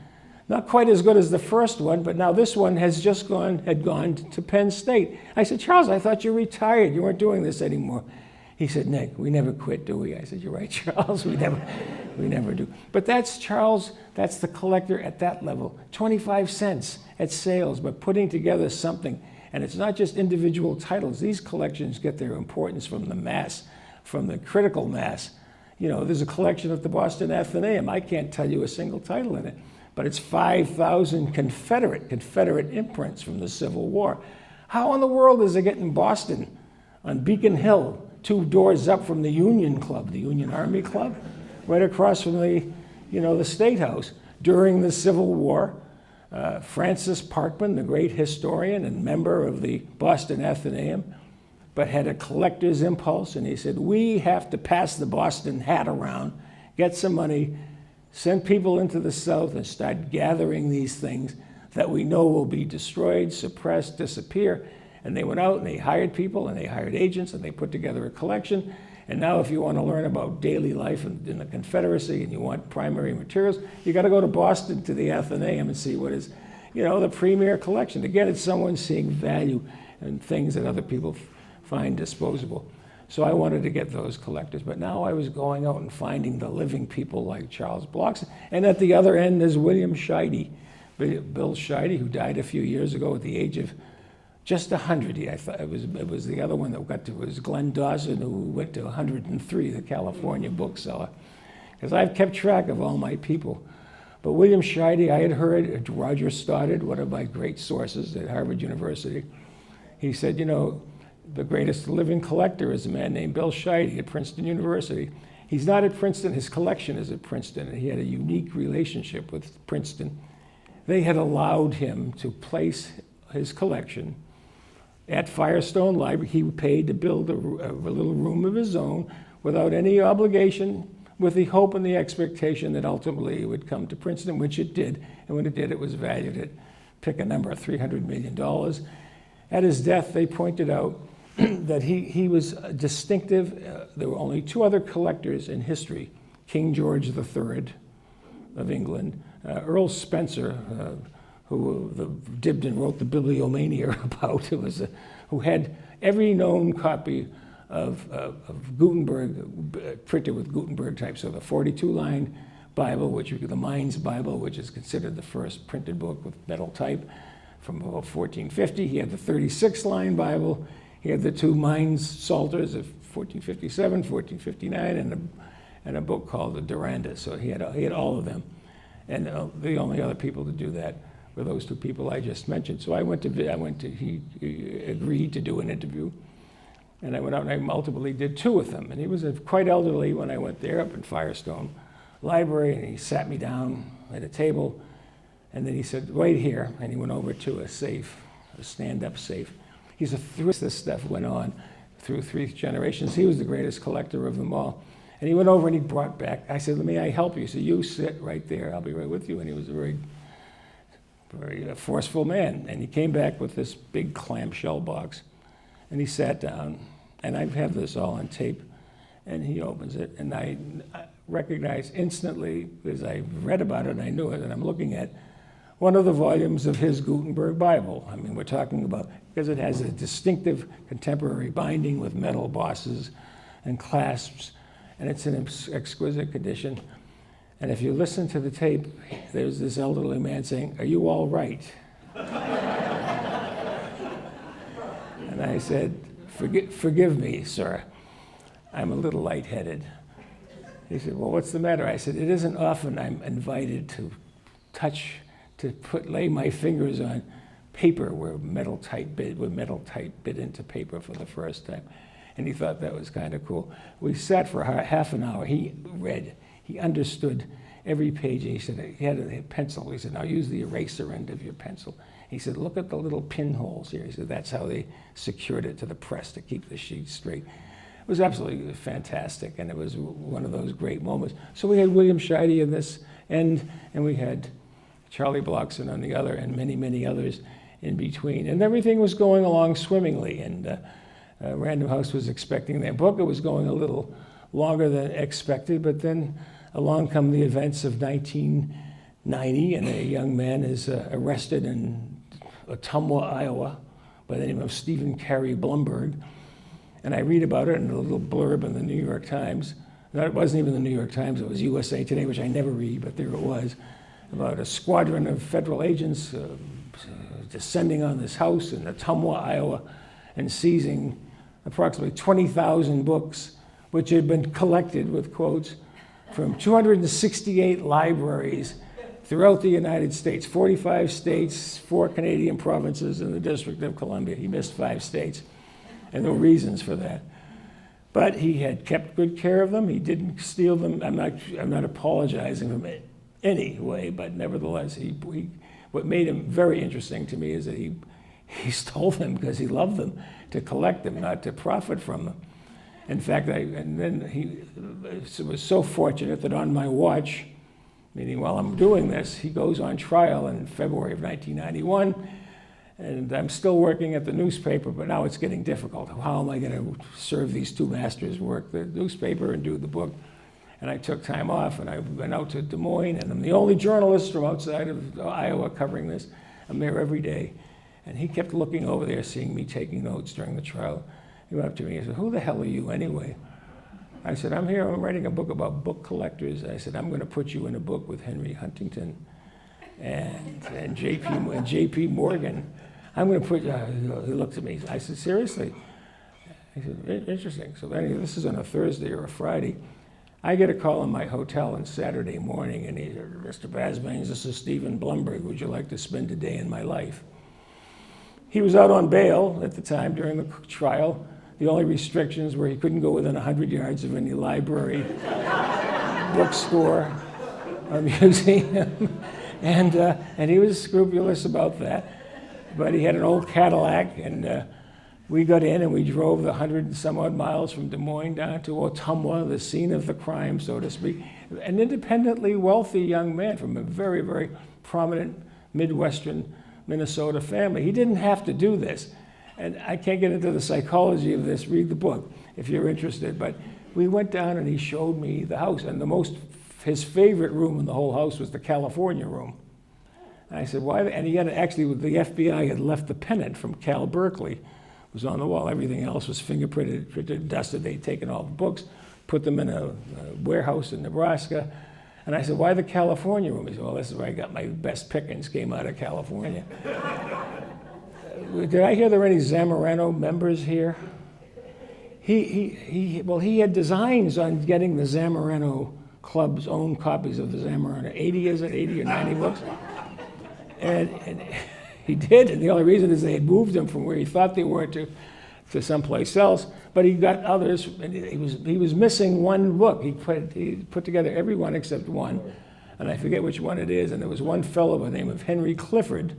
Not quite as good as the first one, but now this one had gone to Penn State. I said, Charles, I thought you retired. You weren't doing this anymore. He said, Nick, we never quit, do we? I said, you're right, Charles, we never do. But that's Charles, that's the collector at that level. 25 cents at sales, but putting together something. And it's not just individual titles. These collections get their importance from the mass, from the critical mass. You know, there's a collection at the Boston Athenaeum. I can't tell you a single title in it, but it's 5,000 Confederate imprints from the Civil War. How in the world is it get in Boston on Beacon Hill, 2 doors up from the Union Club, the Union Army Club, right across from the State House? During the Civil War, Francis Parkman, the great historian and member of the Boston Athenaeum, but had a collector's impulse, and he said, we have to pass the Boston hat around, get some money, send people into the South and start gathering these things that we know will be destroyed, suppressed, disappear. And they went out and they hired people and they hired agents and they put together a collection. And now if you want to learn about daily life in the Confederacy and you want primary materials, you got to go to Boston to the Athenaeum and see what is, the premier collection. Again, it's someone seeing value in things that other people find disposable. So I wanted to get those collectors, but now I was going out and finding the living people like Charles Blockson. And at the other end, there's William Scheide, Bill Scheide, who died a few years ago at the age of just 100. I thought it was the other one that got to, was Glenn Dawson, who went to 103, the California bookseller. Because I've kept track of all my people. But William Scheide, I had heard, Roger Stoddard, one of my great sources at Harvard University, he said, the greatest living collector is a man named Bill Scheide at Princeton University. He's not at Princeton, his collection is at Princeton, and he had a unique relationship with Princeton. They had allowed him to place his collection at Firestone Library. He paid to build a little room of his own without any obligation, with the hope and the expectation that ultimately it would come to Princeton, which it did. And when it did, it was valued at, pick a number, $300 million. At his death, they pointed out that he was distinctive. There were only two other collectors in history, King George III of England, Earl Spencer, who Dibdin wrote the Bibliomania about, who had every known copy of Gutenberg, printed with Gutenberg type. So the 42-line Bible, which would be the Mainz Bible, which is considered the first printed book with metal type from about 1450. He had the 36-line Bible. He had the two Mainz Psalters of 1457, 1459, and a book called the Duranda. So he had all of them. And the only other people to do that were those two people I just mentioned. So he agreed to do an interview. And I went out and I multiply did two with him. And he was quite elderly when I went there up in Firestone Library, and he sat me down at a table, and then he said, wait here. And he went over to a safe, a stand-up safe. He said, this stuff went on through 3 generations. He was the greatest collector of them all. And he went over and he brought back, I said, may I help you? He said, you sit right there, I'll be right with you. And he was a very, very forceful man. And he came back with this big clamshell box. And he sat down, and I have this all on tape, and he opens it, and I recognized instantly, as I read about it, I knew it, and I'm looking at one of the volumes of his Gutenberg Bible. I mean, we're talking about, because it has a distinctive contemporary binding with metal bosses and clasps, and it's in exquisite condition. And if you listen to the tape, there's this elderly man saying, are you all right? And I said, forgive me, sir. I'm a little lightheaded. He said, well, what's the matter? I said, it isn't often I'm invited to lay my fingers on paper where metal type bit into paper for the first time. And he thought that was kind of cool. We sat for half an hour. He read. He understood every page. He said, he had a pencil. He said, now use the eraser end of your pencil. He said, look at the little pinholes here. He said, that's how they secured it to the press to keep the sheet straight. It was absolutely fantastic, and it was one of those great moments. So we had William Scheide in this end, and we had Charlie Blockson on the other, and many, many others in between. And everything was going along swimmingly, and Random House was expecting their book. It was going a little longer than expected, but then along come the events of 1990, and a young man is arrested in Ottumwa, Iowa, by the name of Stephen Carey Blumberg. And I read about it in a little blurb in the New York Times. No, it wasn't even the New York Times, it was USA Today, which I never read, but there it was, about a squadron of federal agents descending on this house in Ottumwa, Iowa, and seizing approximately 20,000 books, which had been collected, with quotes, from 268 libraries throughout the United States, 45 states, 4 Canadian provinces, and the District of Columbia. He missed 5 states, and there were reasons for that. But he had kept good care of them. He didn't steal them. I'm not apologizing in any way, but nevertheless, he what made him very interesting to me is that he stole them because he loved them, to collect them, not to profit from them. In fact, he was so fortunate that on my watch, meaning while I'm doing this, he goes on trial in February of 1991, and I'm still working at the newspaper, but now it's getting difficult. How am I going to serve these two masters, work the newspaper and do the book? And I took time off, and I went out to Des Moines, and I'm the only journalist from outside of Iowa covering this. I'm there every day. And he kept looking over there, seeing me taking notes during the trial. He went up to me and said, "Who the hell are you anyway?" I said, "I'm here, I'm writing a book about book collectors." I said, "I'm going to put you in a book with Henry Huntington and J.P. Morgan. I'm going to put," he looked at me, I said, "Seriously?" He said, "Interesting." So anyway, this is on a Thursday or a Friday. I get a call in my hotel on Saturday morning, and he said, "Mr. Basbanes, this is Stephen Blumberg. Would you like to spend a day in my life?" He was out on bail at the time during the trial. The only restrictions were he couldn't go within 100 yards of any library, bookstore, or museum. And he was scrupulous about that. But he had an old Cadillac, and we got in and we drove the 100 and some odd miles from Des Moines down to Ottumwa, the scene of the crime, so to speak. An independently wealthy young man from a very, very prominent Midwestern Minnesota family. He didn't have to do this. And I can't get into the psychology of this. Read the book if you're interested. But we went down and he showed me the house. And his favorite room in the whole house was the California room. And I said, "Why?" And he had actually, the FBI had left the pennant from Cal Berkeley. It was on the wall. Everything else was fingerprinted, printed, dusted. They'd taken all the books, put them in a warehouse in Nebraska. And I said, "Why the California room?" He said, "Well, this is where I got my best pickings, came out of California." Did I hear there were any Zamorano members here? He had designs on getting the Zamorano Club's own copies of the Zamorano. 80, is it? 80 or 90 books? And he did, and the only reason is they had moved them from where he thought they were to someplace else. But he got others, and he was missing one book. He put together every one except one, and I forget which one it is. And there was one fellow by the name of Henry Clifford.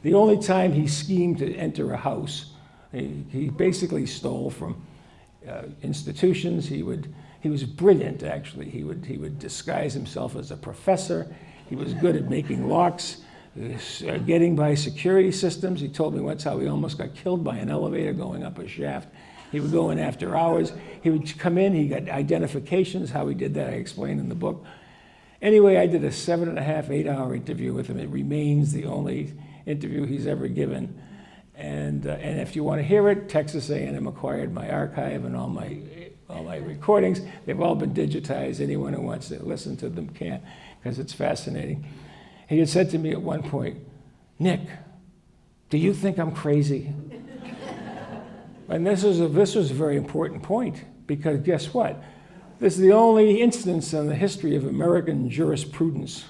The only time he schemed to enter a house, he basically stole from institutions. He was brilliant, actually. He would disguise himself as a professor. He was good at making locks, getting by security systems. He told me once how he almost got killed by an elevator going up a shaft. He would go in after hours. He would come in, he got identifications. How he did that I explained in the book. Anyway, I did a 7.5, 8-hour interview with him. It remains the only interview he's ever given. And if you want to hear it, Texas A&M acquired my archive and all my recordings. They've all been digitized. Anyone who wants to listen to them can, because it's fascinating. He had said to me at one point, "Nick, do you think I'm crazy?" And this was a very important point, because guess what? This is the only instance in the history of American jurisprudence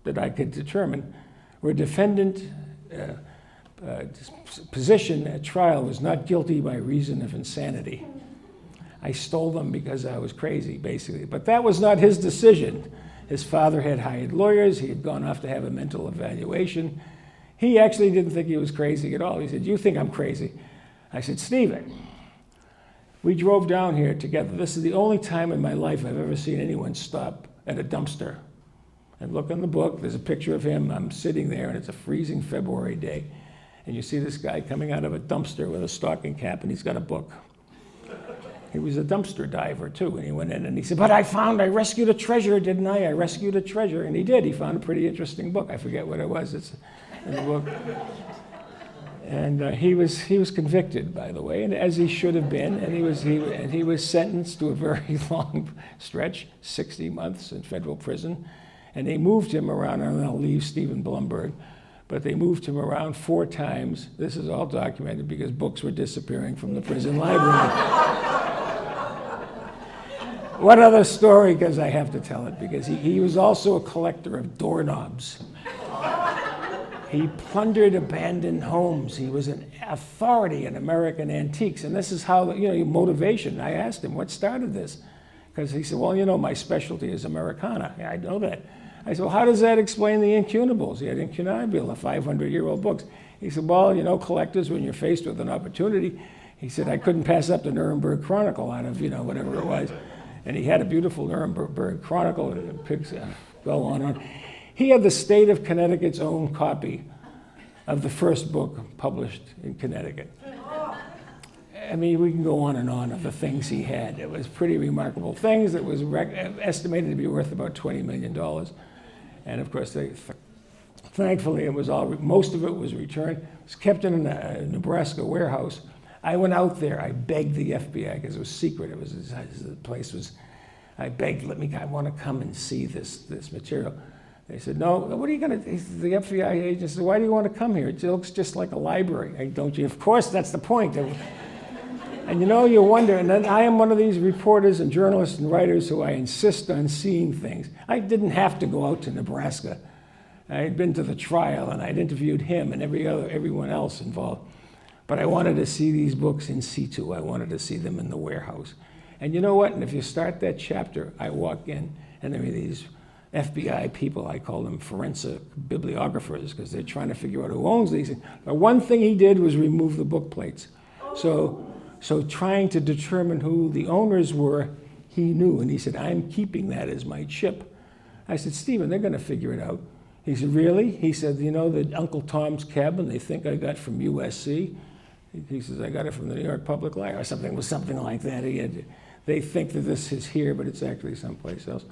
that I could determine where defendant position at trial was not guilty by reason of insanity. I stole them because I was crazy, basically. But that was not his decision. His father had hired lawyers. He had gone off to have a mental evaluation. He actually didn't think he was crazy at all. He said, "You think I'm crazy?" I said, "Stephen, we drove down here together. This is the only time in my life I've ever seen anyone stop at a dumpster and look in the book. There's a picture of him. I'm sitting there, and it's a freezing February day. And you see this guy coming out of a dumpster with a stocking cap, and he's got a book. He was a dumpster diver, too. And he went in, and he said, "But I rescued a treasure, didn't I? I rescued a treasure." And he did. He found a pretty interesting book. I forget what it was. It's in the book. And he was convicted, by the way, and as he should have been. And he was sentenced to a very long stretch, 60 months in federal prison. And they moved him around, and I'll leave Stephen Blumberg, but they moved him around 4 times. This is all documented because books were disappearing from the prison library. One other story, because I have to tell it, because he was also a collector of doorknobs. He plundered abandoned homes. He was an authority in American antiques. And this is how, motivation. I asked him, what started this? Because he said, "Well, my specialty is Americana." Yeah, I know that. I said, well, how does that explain the incunables? He had incunabula, 500-year-old books. He said, well, you know, collectors, when you're faced with an opportunity, he said, I couldn't pass up the Nuremberg Chronicle out of, you know, whatever it was. And he had a beautiful Nuremberg Chronicle, and it picks, go on. He had the state of Connecticut's own copy of the first book published in Connecticut. I mean, we can go on and on of the things he had. It was pretty remarkable things that was estimated to be worth about $20 million. And of course, thankfully, it was all, most of it was returned. It was kept in a Nebraska warehouse. I went out there, I begged the FBI, because it was secret, it was, the place was, I begged, I want to come and see this material. They said, no, what are you going to, the FBI agent said, why do you want to come here? It looks just like a library. Don't you? Of course, that's the point. And you know, you wonder, and then I am one of these reporters and journalists and writers who I insist on seeing things. I didn't have to go out to Nebraska. I had been to the trial and I'd interviewed him and everyone else involved. But I wanted to see these books in situ. I wanted to see them in the warehouse. And you know what? And if you start that chapter, I walk in and there are these FBI people, I call them forensic bibliographers, because they're trying to figure out who owns these things. But one thing he did was remove the book plates. So trying to determine who the owners were, he knew. And he said, I'm keeping that as my chip. I said, Stephen, they're going to figure it out. He said, really? He said, you know, the Uncle Tom's Cabin they think I got from USC? He says, I got it from the New York Public Library, or something like that. They think that this is here, but it's actually someplace else.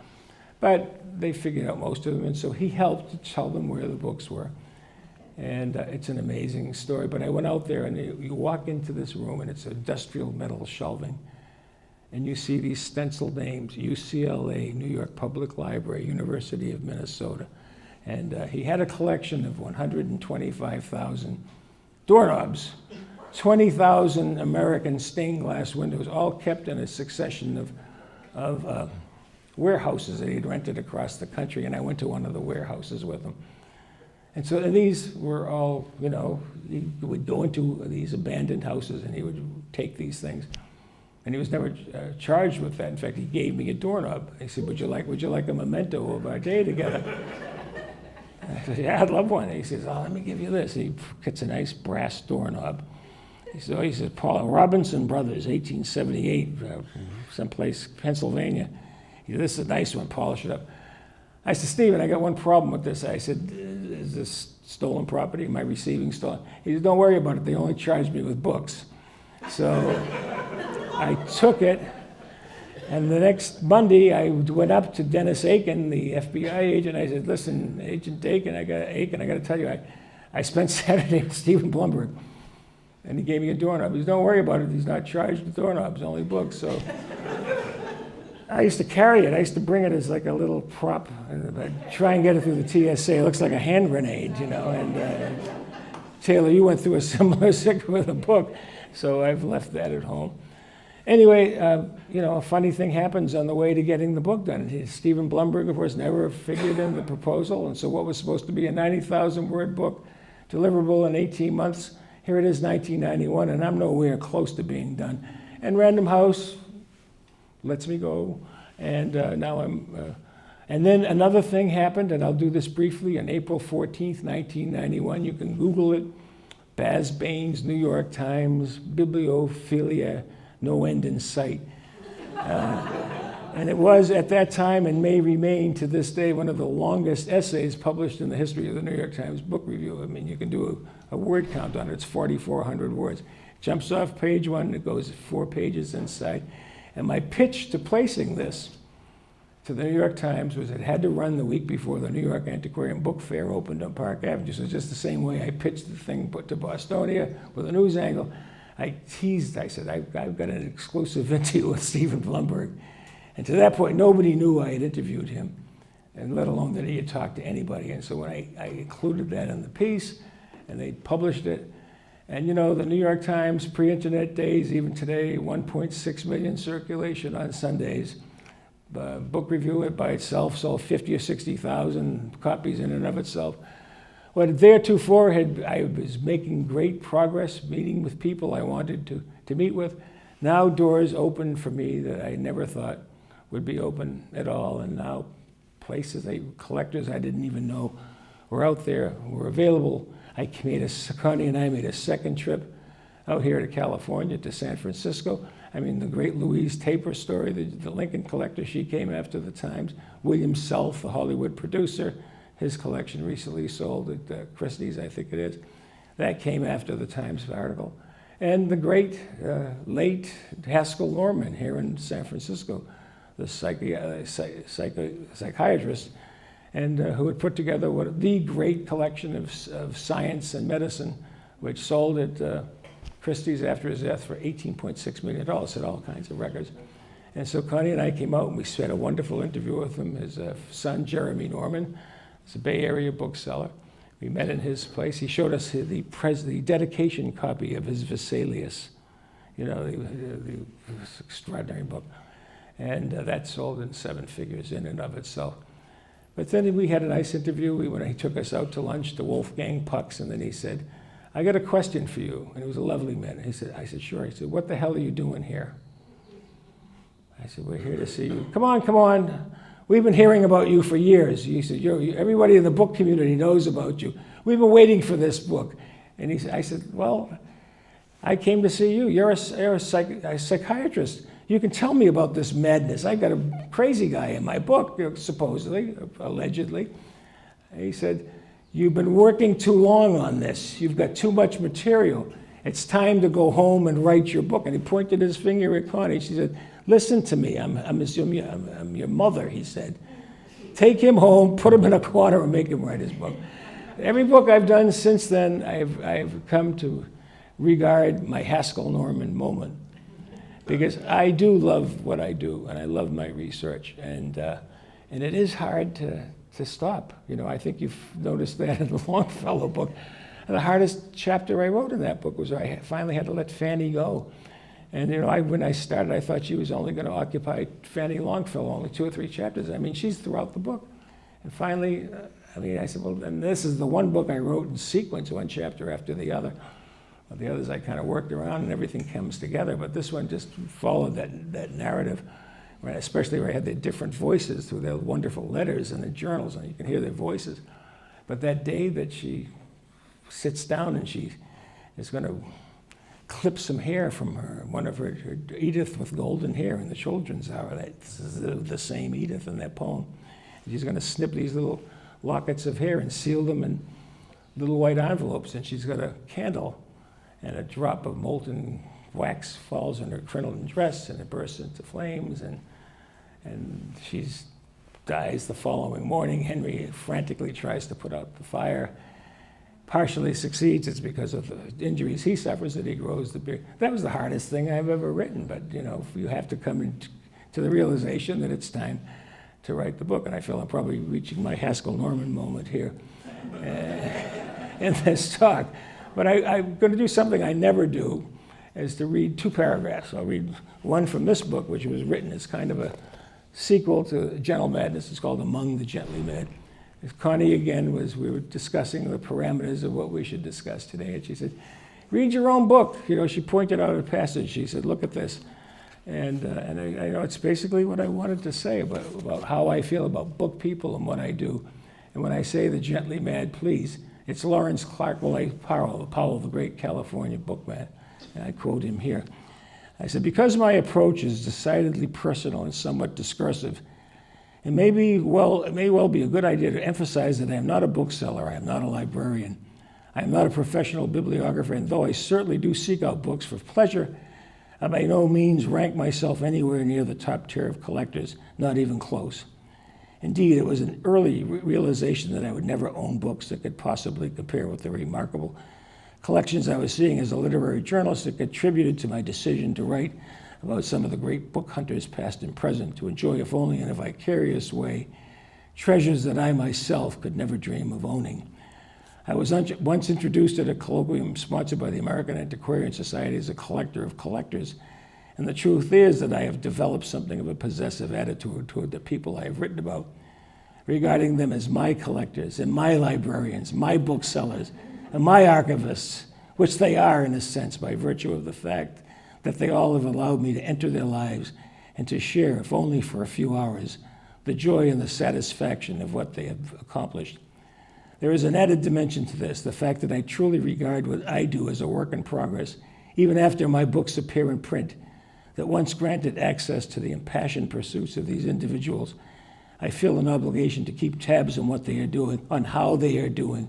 But they figured out most of them, and so he helped to tell them where the books were. And it's an amazing story. But I went out there, and you walk into this room, and it's industrial metal shelving. And you see these stenciled names, UCLA, New York Public Library, University of Minnesota. And he had a collection of 125,000 doorknobs, 20,000 American stained glass windows, all kept in a succession of warehouses that he'd rented across the country, and I went to one of the warehouses with him. And so these were all, you know, he would go into these abandoned houses and he would take these things. And he was never charged with that. In fact, he gave me a doorknob. He said, would you like a memento of our day together? I said, yeah, I'd love one. He says, oh, let me give you this. He gets a nice brass doorknob. He says, Paul Robinson Brothers, 1878, someplace, Pennsylvania. He said, this is a nice one, polish it up. I said, Stephen, I got one problem with this. I said, is this stolen property? Am I receiving stolen? He said, don't worry about it. They only charged me with books. So I took it, and the next Monday, I went up to Dennis Aiken, the FBI agent. I said, listen, Agent Aiken, I got to tell you, I spent Saturday with Stephen Blumberg, and he gave me a doorknob. He said, don't worry about it. He's not charged with doorknobs, only books. So I used to carry it. I used to bring it as like a little prop, and I'd try and get it through the TSA. It looks like a hand grenade, you know. And Taylor, you went through a similar sick with a book, so I've left that at home. Anyway, you know, a funny thing happens on the way to getting the book done. Stephen Blumberg, of course, never figured in the proposal, and so what was supposed to be a 90,000-word book, deliverable in 18 months, here it is, 1991, and I'm nowhere close to being done. And Random House lets me go, and now I'm... and then another thing happened, and I'll do this briefly, on April 14th, 1991. You can Google it, Basbanes, New York Times, bibliophilia, no end in sight. And it was, at that time, and may remain to this day, one of the longest essays published in the history of the New York Times Book Review. I mean, you can do a word count on it. It's 4,400 words. Jumps off page one, it goes 4 pages inside. And my pitch to placing this to the New York Times was it had to run the week before the New York Antiquarian Book Fair opened on Park Avenue. So it's just the same way I pitched the thing put to Bostonia with a news angle. I teased, I said, I've got an exclusive interview with Stephen Blumberg. And to that point, nobody knew I had interviewed him, and let alone that he had talked to anybody. And so when I included that in the piece, and they published it, and you know, the New York Times, pre-internet days, even today, 1.6 million circulation on Sundays. Book Review it by itself sold 50 or 60,000 copies in and of itself. But theretofore, I was making great progress, meeting with people I wanted to meet with. Now doors open for me that I never thought would be open at all, and now places, collectors I didn't even know were out there, were available. Connie and I made a second trip out here to California, to San Francisco. I mean, the great Louise Taper story, the Lincoln collector, she came after the Times. William Self, the Hollywood producer, his collection recently sold at Christie's, I think it is. That came after the Times article. And the great late Haskell Norman here in San Francisco, the psychiatrist, and who had put together the great collection of science and medicine, which sold at Christie's after his death for $18.6 million, had all kinds of records. And so Connie and I came out and we had a wonderful interview with him. His son, Jeremy Norman, is a Bay Area bookseller. We met in his place. He showed us the dedication copy of his Vesalius, the extraordinary book. And that sold in 7 figures in and of itself. But then we had a nice interview. He took us out to lunch to Wolfgang Puck's, and then he said, I got a question for you. And he was a lovely man. I said, sure. He said, what the hell are you doing here? I said, we're here to see you. Come on. We've been hearing about you for years. He said, everybody in the book community knows about you. We've been waiting for this book. And I said, well, I came to see you. You're a psychiatrist. You can tell me about this madness. I got a crazy guy in my book, supposedly, allegedly. And he said, you've been working too long on this. You've got too much material. It's time to go home and write your book. And he pointed his finger at Connie. She said, listen to me. I'm your mother, he said. Take him home, put him in a corner, and make him write his book. Every book I've done since then, I've come to regard my Haskell Norman moment. Because I do love what I do, and I love my research, and it is hard to stop. I think you've noticed that in the Longfellow book. And the hardest chapter I wrote in that book was I finally had to let Fanny go. And when I started, I thought she was only going to occupy Fanny Longfellow, only 2 or 3 chapters. I mean, she's throughout the book. And finally, I said, well, and this is the one book I wrote in sequence, one chapter after the other. Well, the others I kind of worked around and everything comes together, but this one just followed that narrative, right? Especially where I had the different voices through their wonderful letters and the journals, and you can hear their voices. But that day that she sits down and she is going to clip some hair from one of her Edith with golden hair in the children's hour, that's the same Edith in that poem. And she's going to snip these little lockets of hair and seal them in little white envelopes, and she's got a candle. And a drop of molten wax falls on her crinoline dress, and it bursts into flames, and she dies the following morning. Henry frantically tries to put out the fire, partially succeeds. It's because of the injuries he suffers that he grows the beard. That was the hardest thing I've ever written, but you have to come to the realization that it's time to write the book, and I feel I'm probably reaching my Haskell Norman moment here in this talk. But I'm going to do something I never do, is to read 2 paragraphs. I'll read one from this book, which was written as kind of a sequel to Gentle Madness. It's called Among the Gently Mad. Connie, again, we were discussing the parameters of what we should discuss today, and she said, read your own book. She pointed out a passage. She said, look at this. And I know it's basically what I wanted to say about how I feel about book people and what I do. And when I say the gently mad, please, it's Lawrence Clark Powell, the great California bookman, and I quote him here. I said, because my approach is decidedly personal and somewhat discursive, it may well be a good idea to emphasize that I am not a bookseller, I am not a librarian, I am not a professional bibliographer, and though I certainly do seek out books for pleasure, I by no means rank myself anywhere near the top tier of collectors, not even close. Indeed, it was an early realization that I would never own books that could possibly compare with the remarkable collections I was seeing as a literary journalist that contributed to my decision to write about some of the great book hunters past and present, to enjoy, if only in a vicarious way, treasures that I myself could never dream of owning. I was once introduced at a colloquium sponsored by the American Antiquarian Society as a collector of collectors. And the truth is that I have developed something of a possessive attitude toward the people I have written about, regarding them as my collectors and my librarians, my booksellers, and my archivists, which they are in a sense by virtue of the fact that they all have allowed me to enter their lives and to share, if only for a few hours, the joy and the satisfaction of what they have accomplished. There is an added dimension to this, the fact that I truly regard what I do as a work in progress, even after my books appear in print, that once granted access to the impassioned pursuits of these individuals, I feel an obligation to keep tabs on what they are doing, on how they are doing,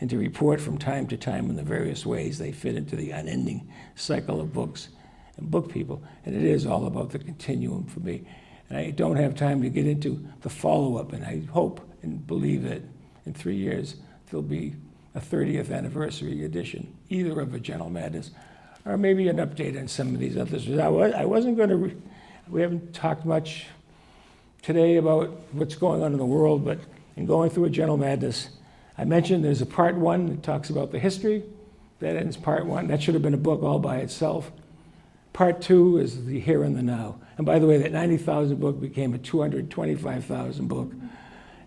and to report from time to time in the various ways they fit into the unending cycle of books and book people. And it is all about the continuum for me. And I don't have time to get into the follow-up, and I hope and believe that in 3 years there'll be a 30th anniversary edition, either of A Gentle Madness, or maybe an update on some of these others. I wasn't going to, we haven't talked much today about what's going on in the world, but in going through A Gentle Madness, I mentioned there's a part 1 that talks about the history. That ends part 1. That should have been a book all by itself. Part 2 is the here and the now. And by the way, that 90,000 book became a 225,000 book.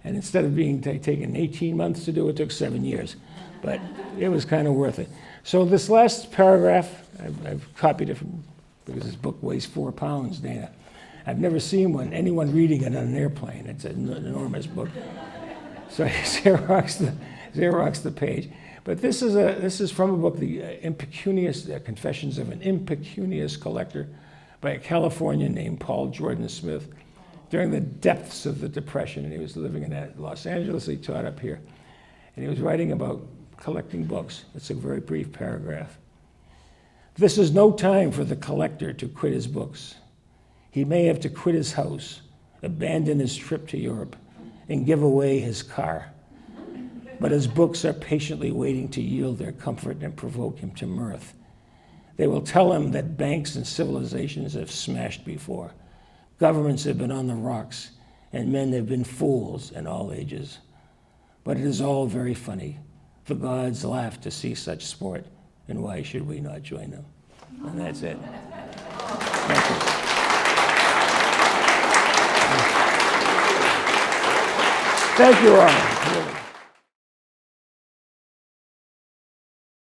And instead of being taken 18 months to do, it took 7 years. But it was kind of worth it. So this last paragraph, I've copied it from, because this book weighs 4 pounds, Dana. I've never seen anyone reading it on an airplane. It's an enormous book. So I Xerox the page. But this is from a book, The Impecunious Confessions of an Impecunious Collector, by a Californian named Paul Jordan Smith, during the depths of the Depression. And he was living in Los Angeles. He taught up here. And he was writing about collecting books. It's a very brief paragraph. This is no time for the collector to quit his books. He may have to quit his house, abandon his trip to Europe, and give away his car. But his books are patiently waiting to yield their comfort and provoke him to mirth. They will tell him that banks and civilizations have smashed before, governments have been on the rocks, and men have been fools in all ages. But it is all very funny. The gods laugh to see such sport, and why should we not join them? And that's it. Thank you. Thank you all.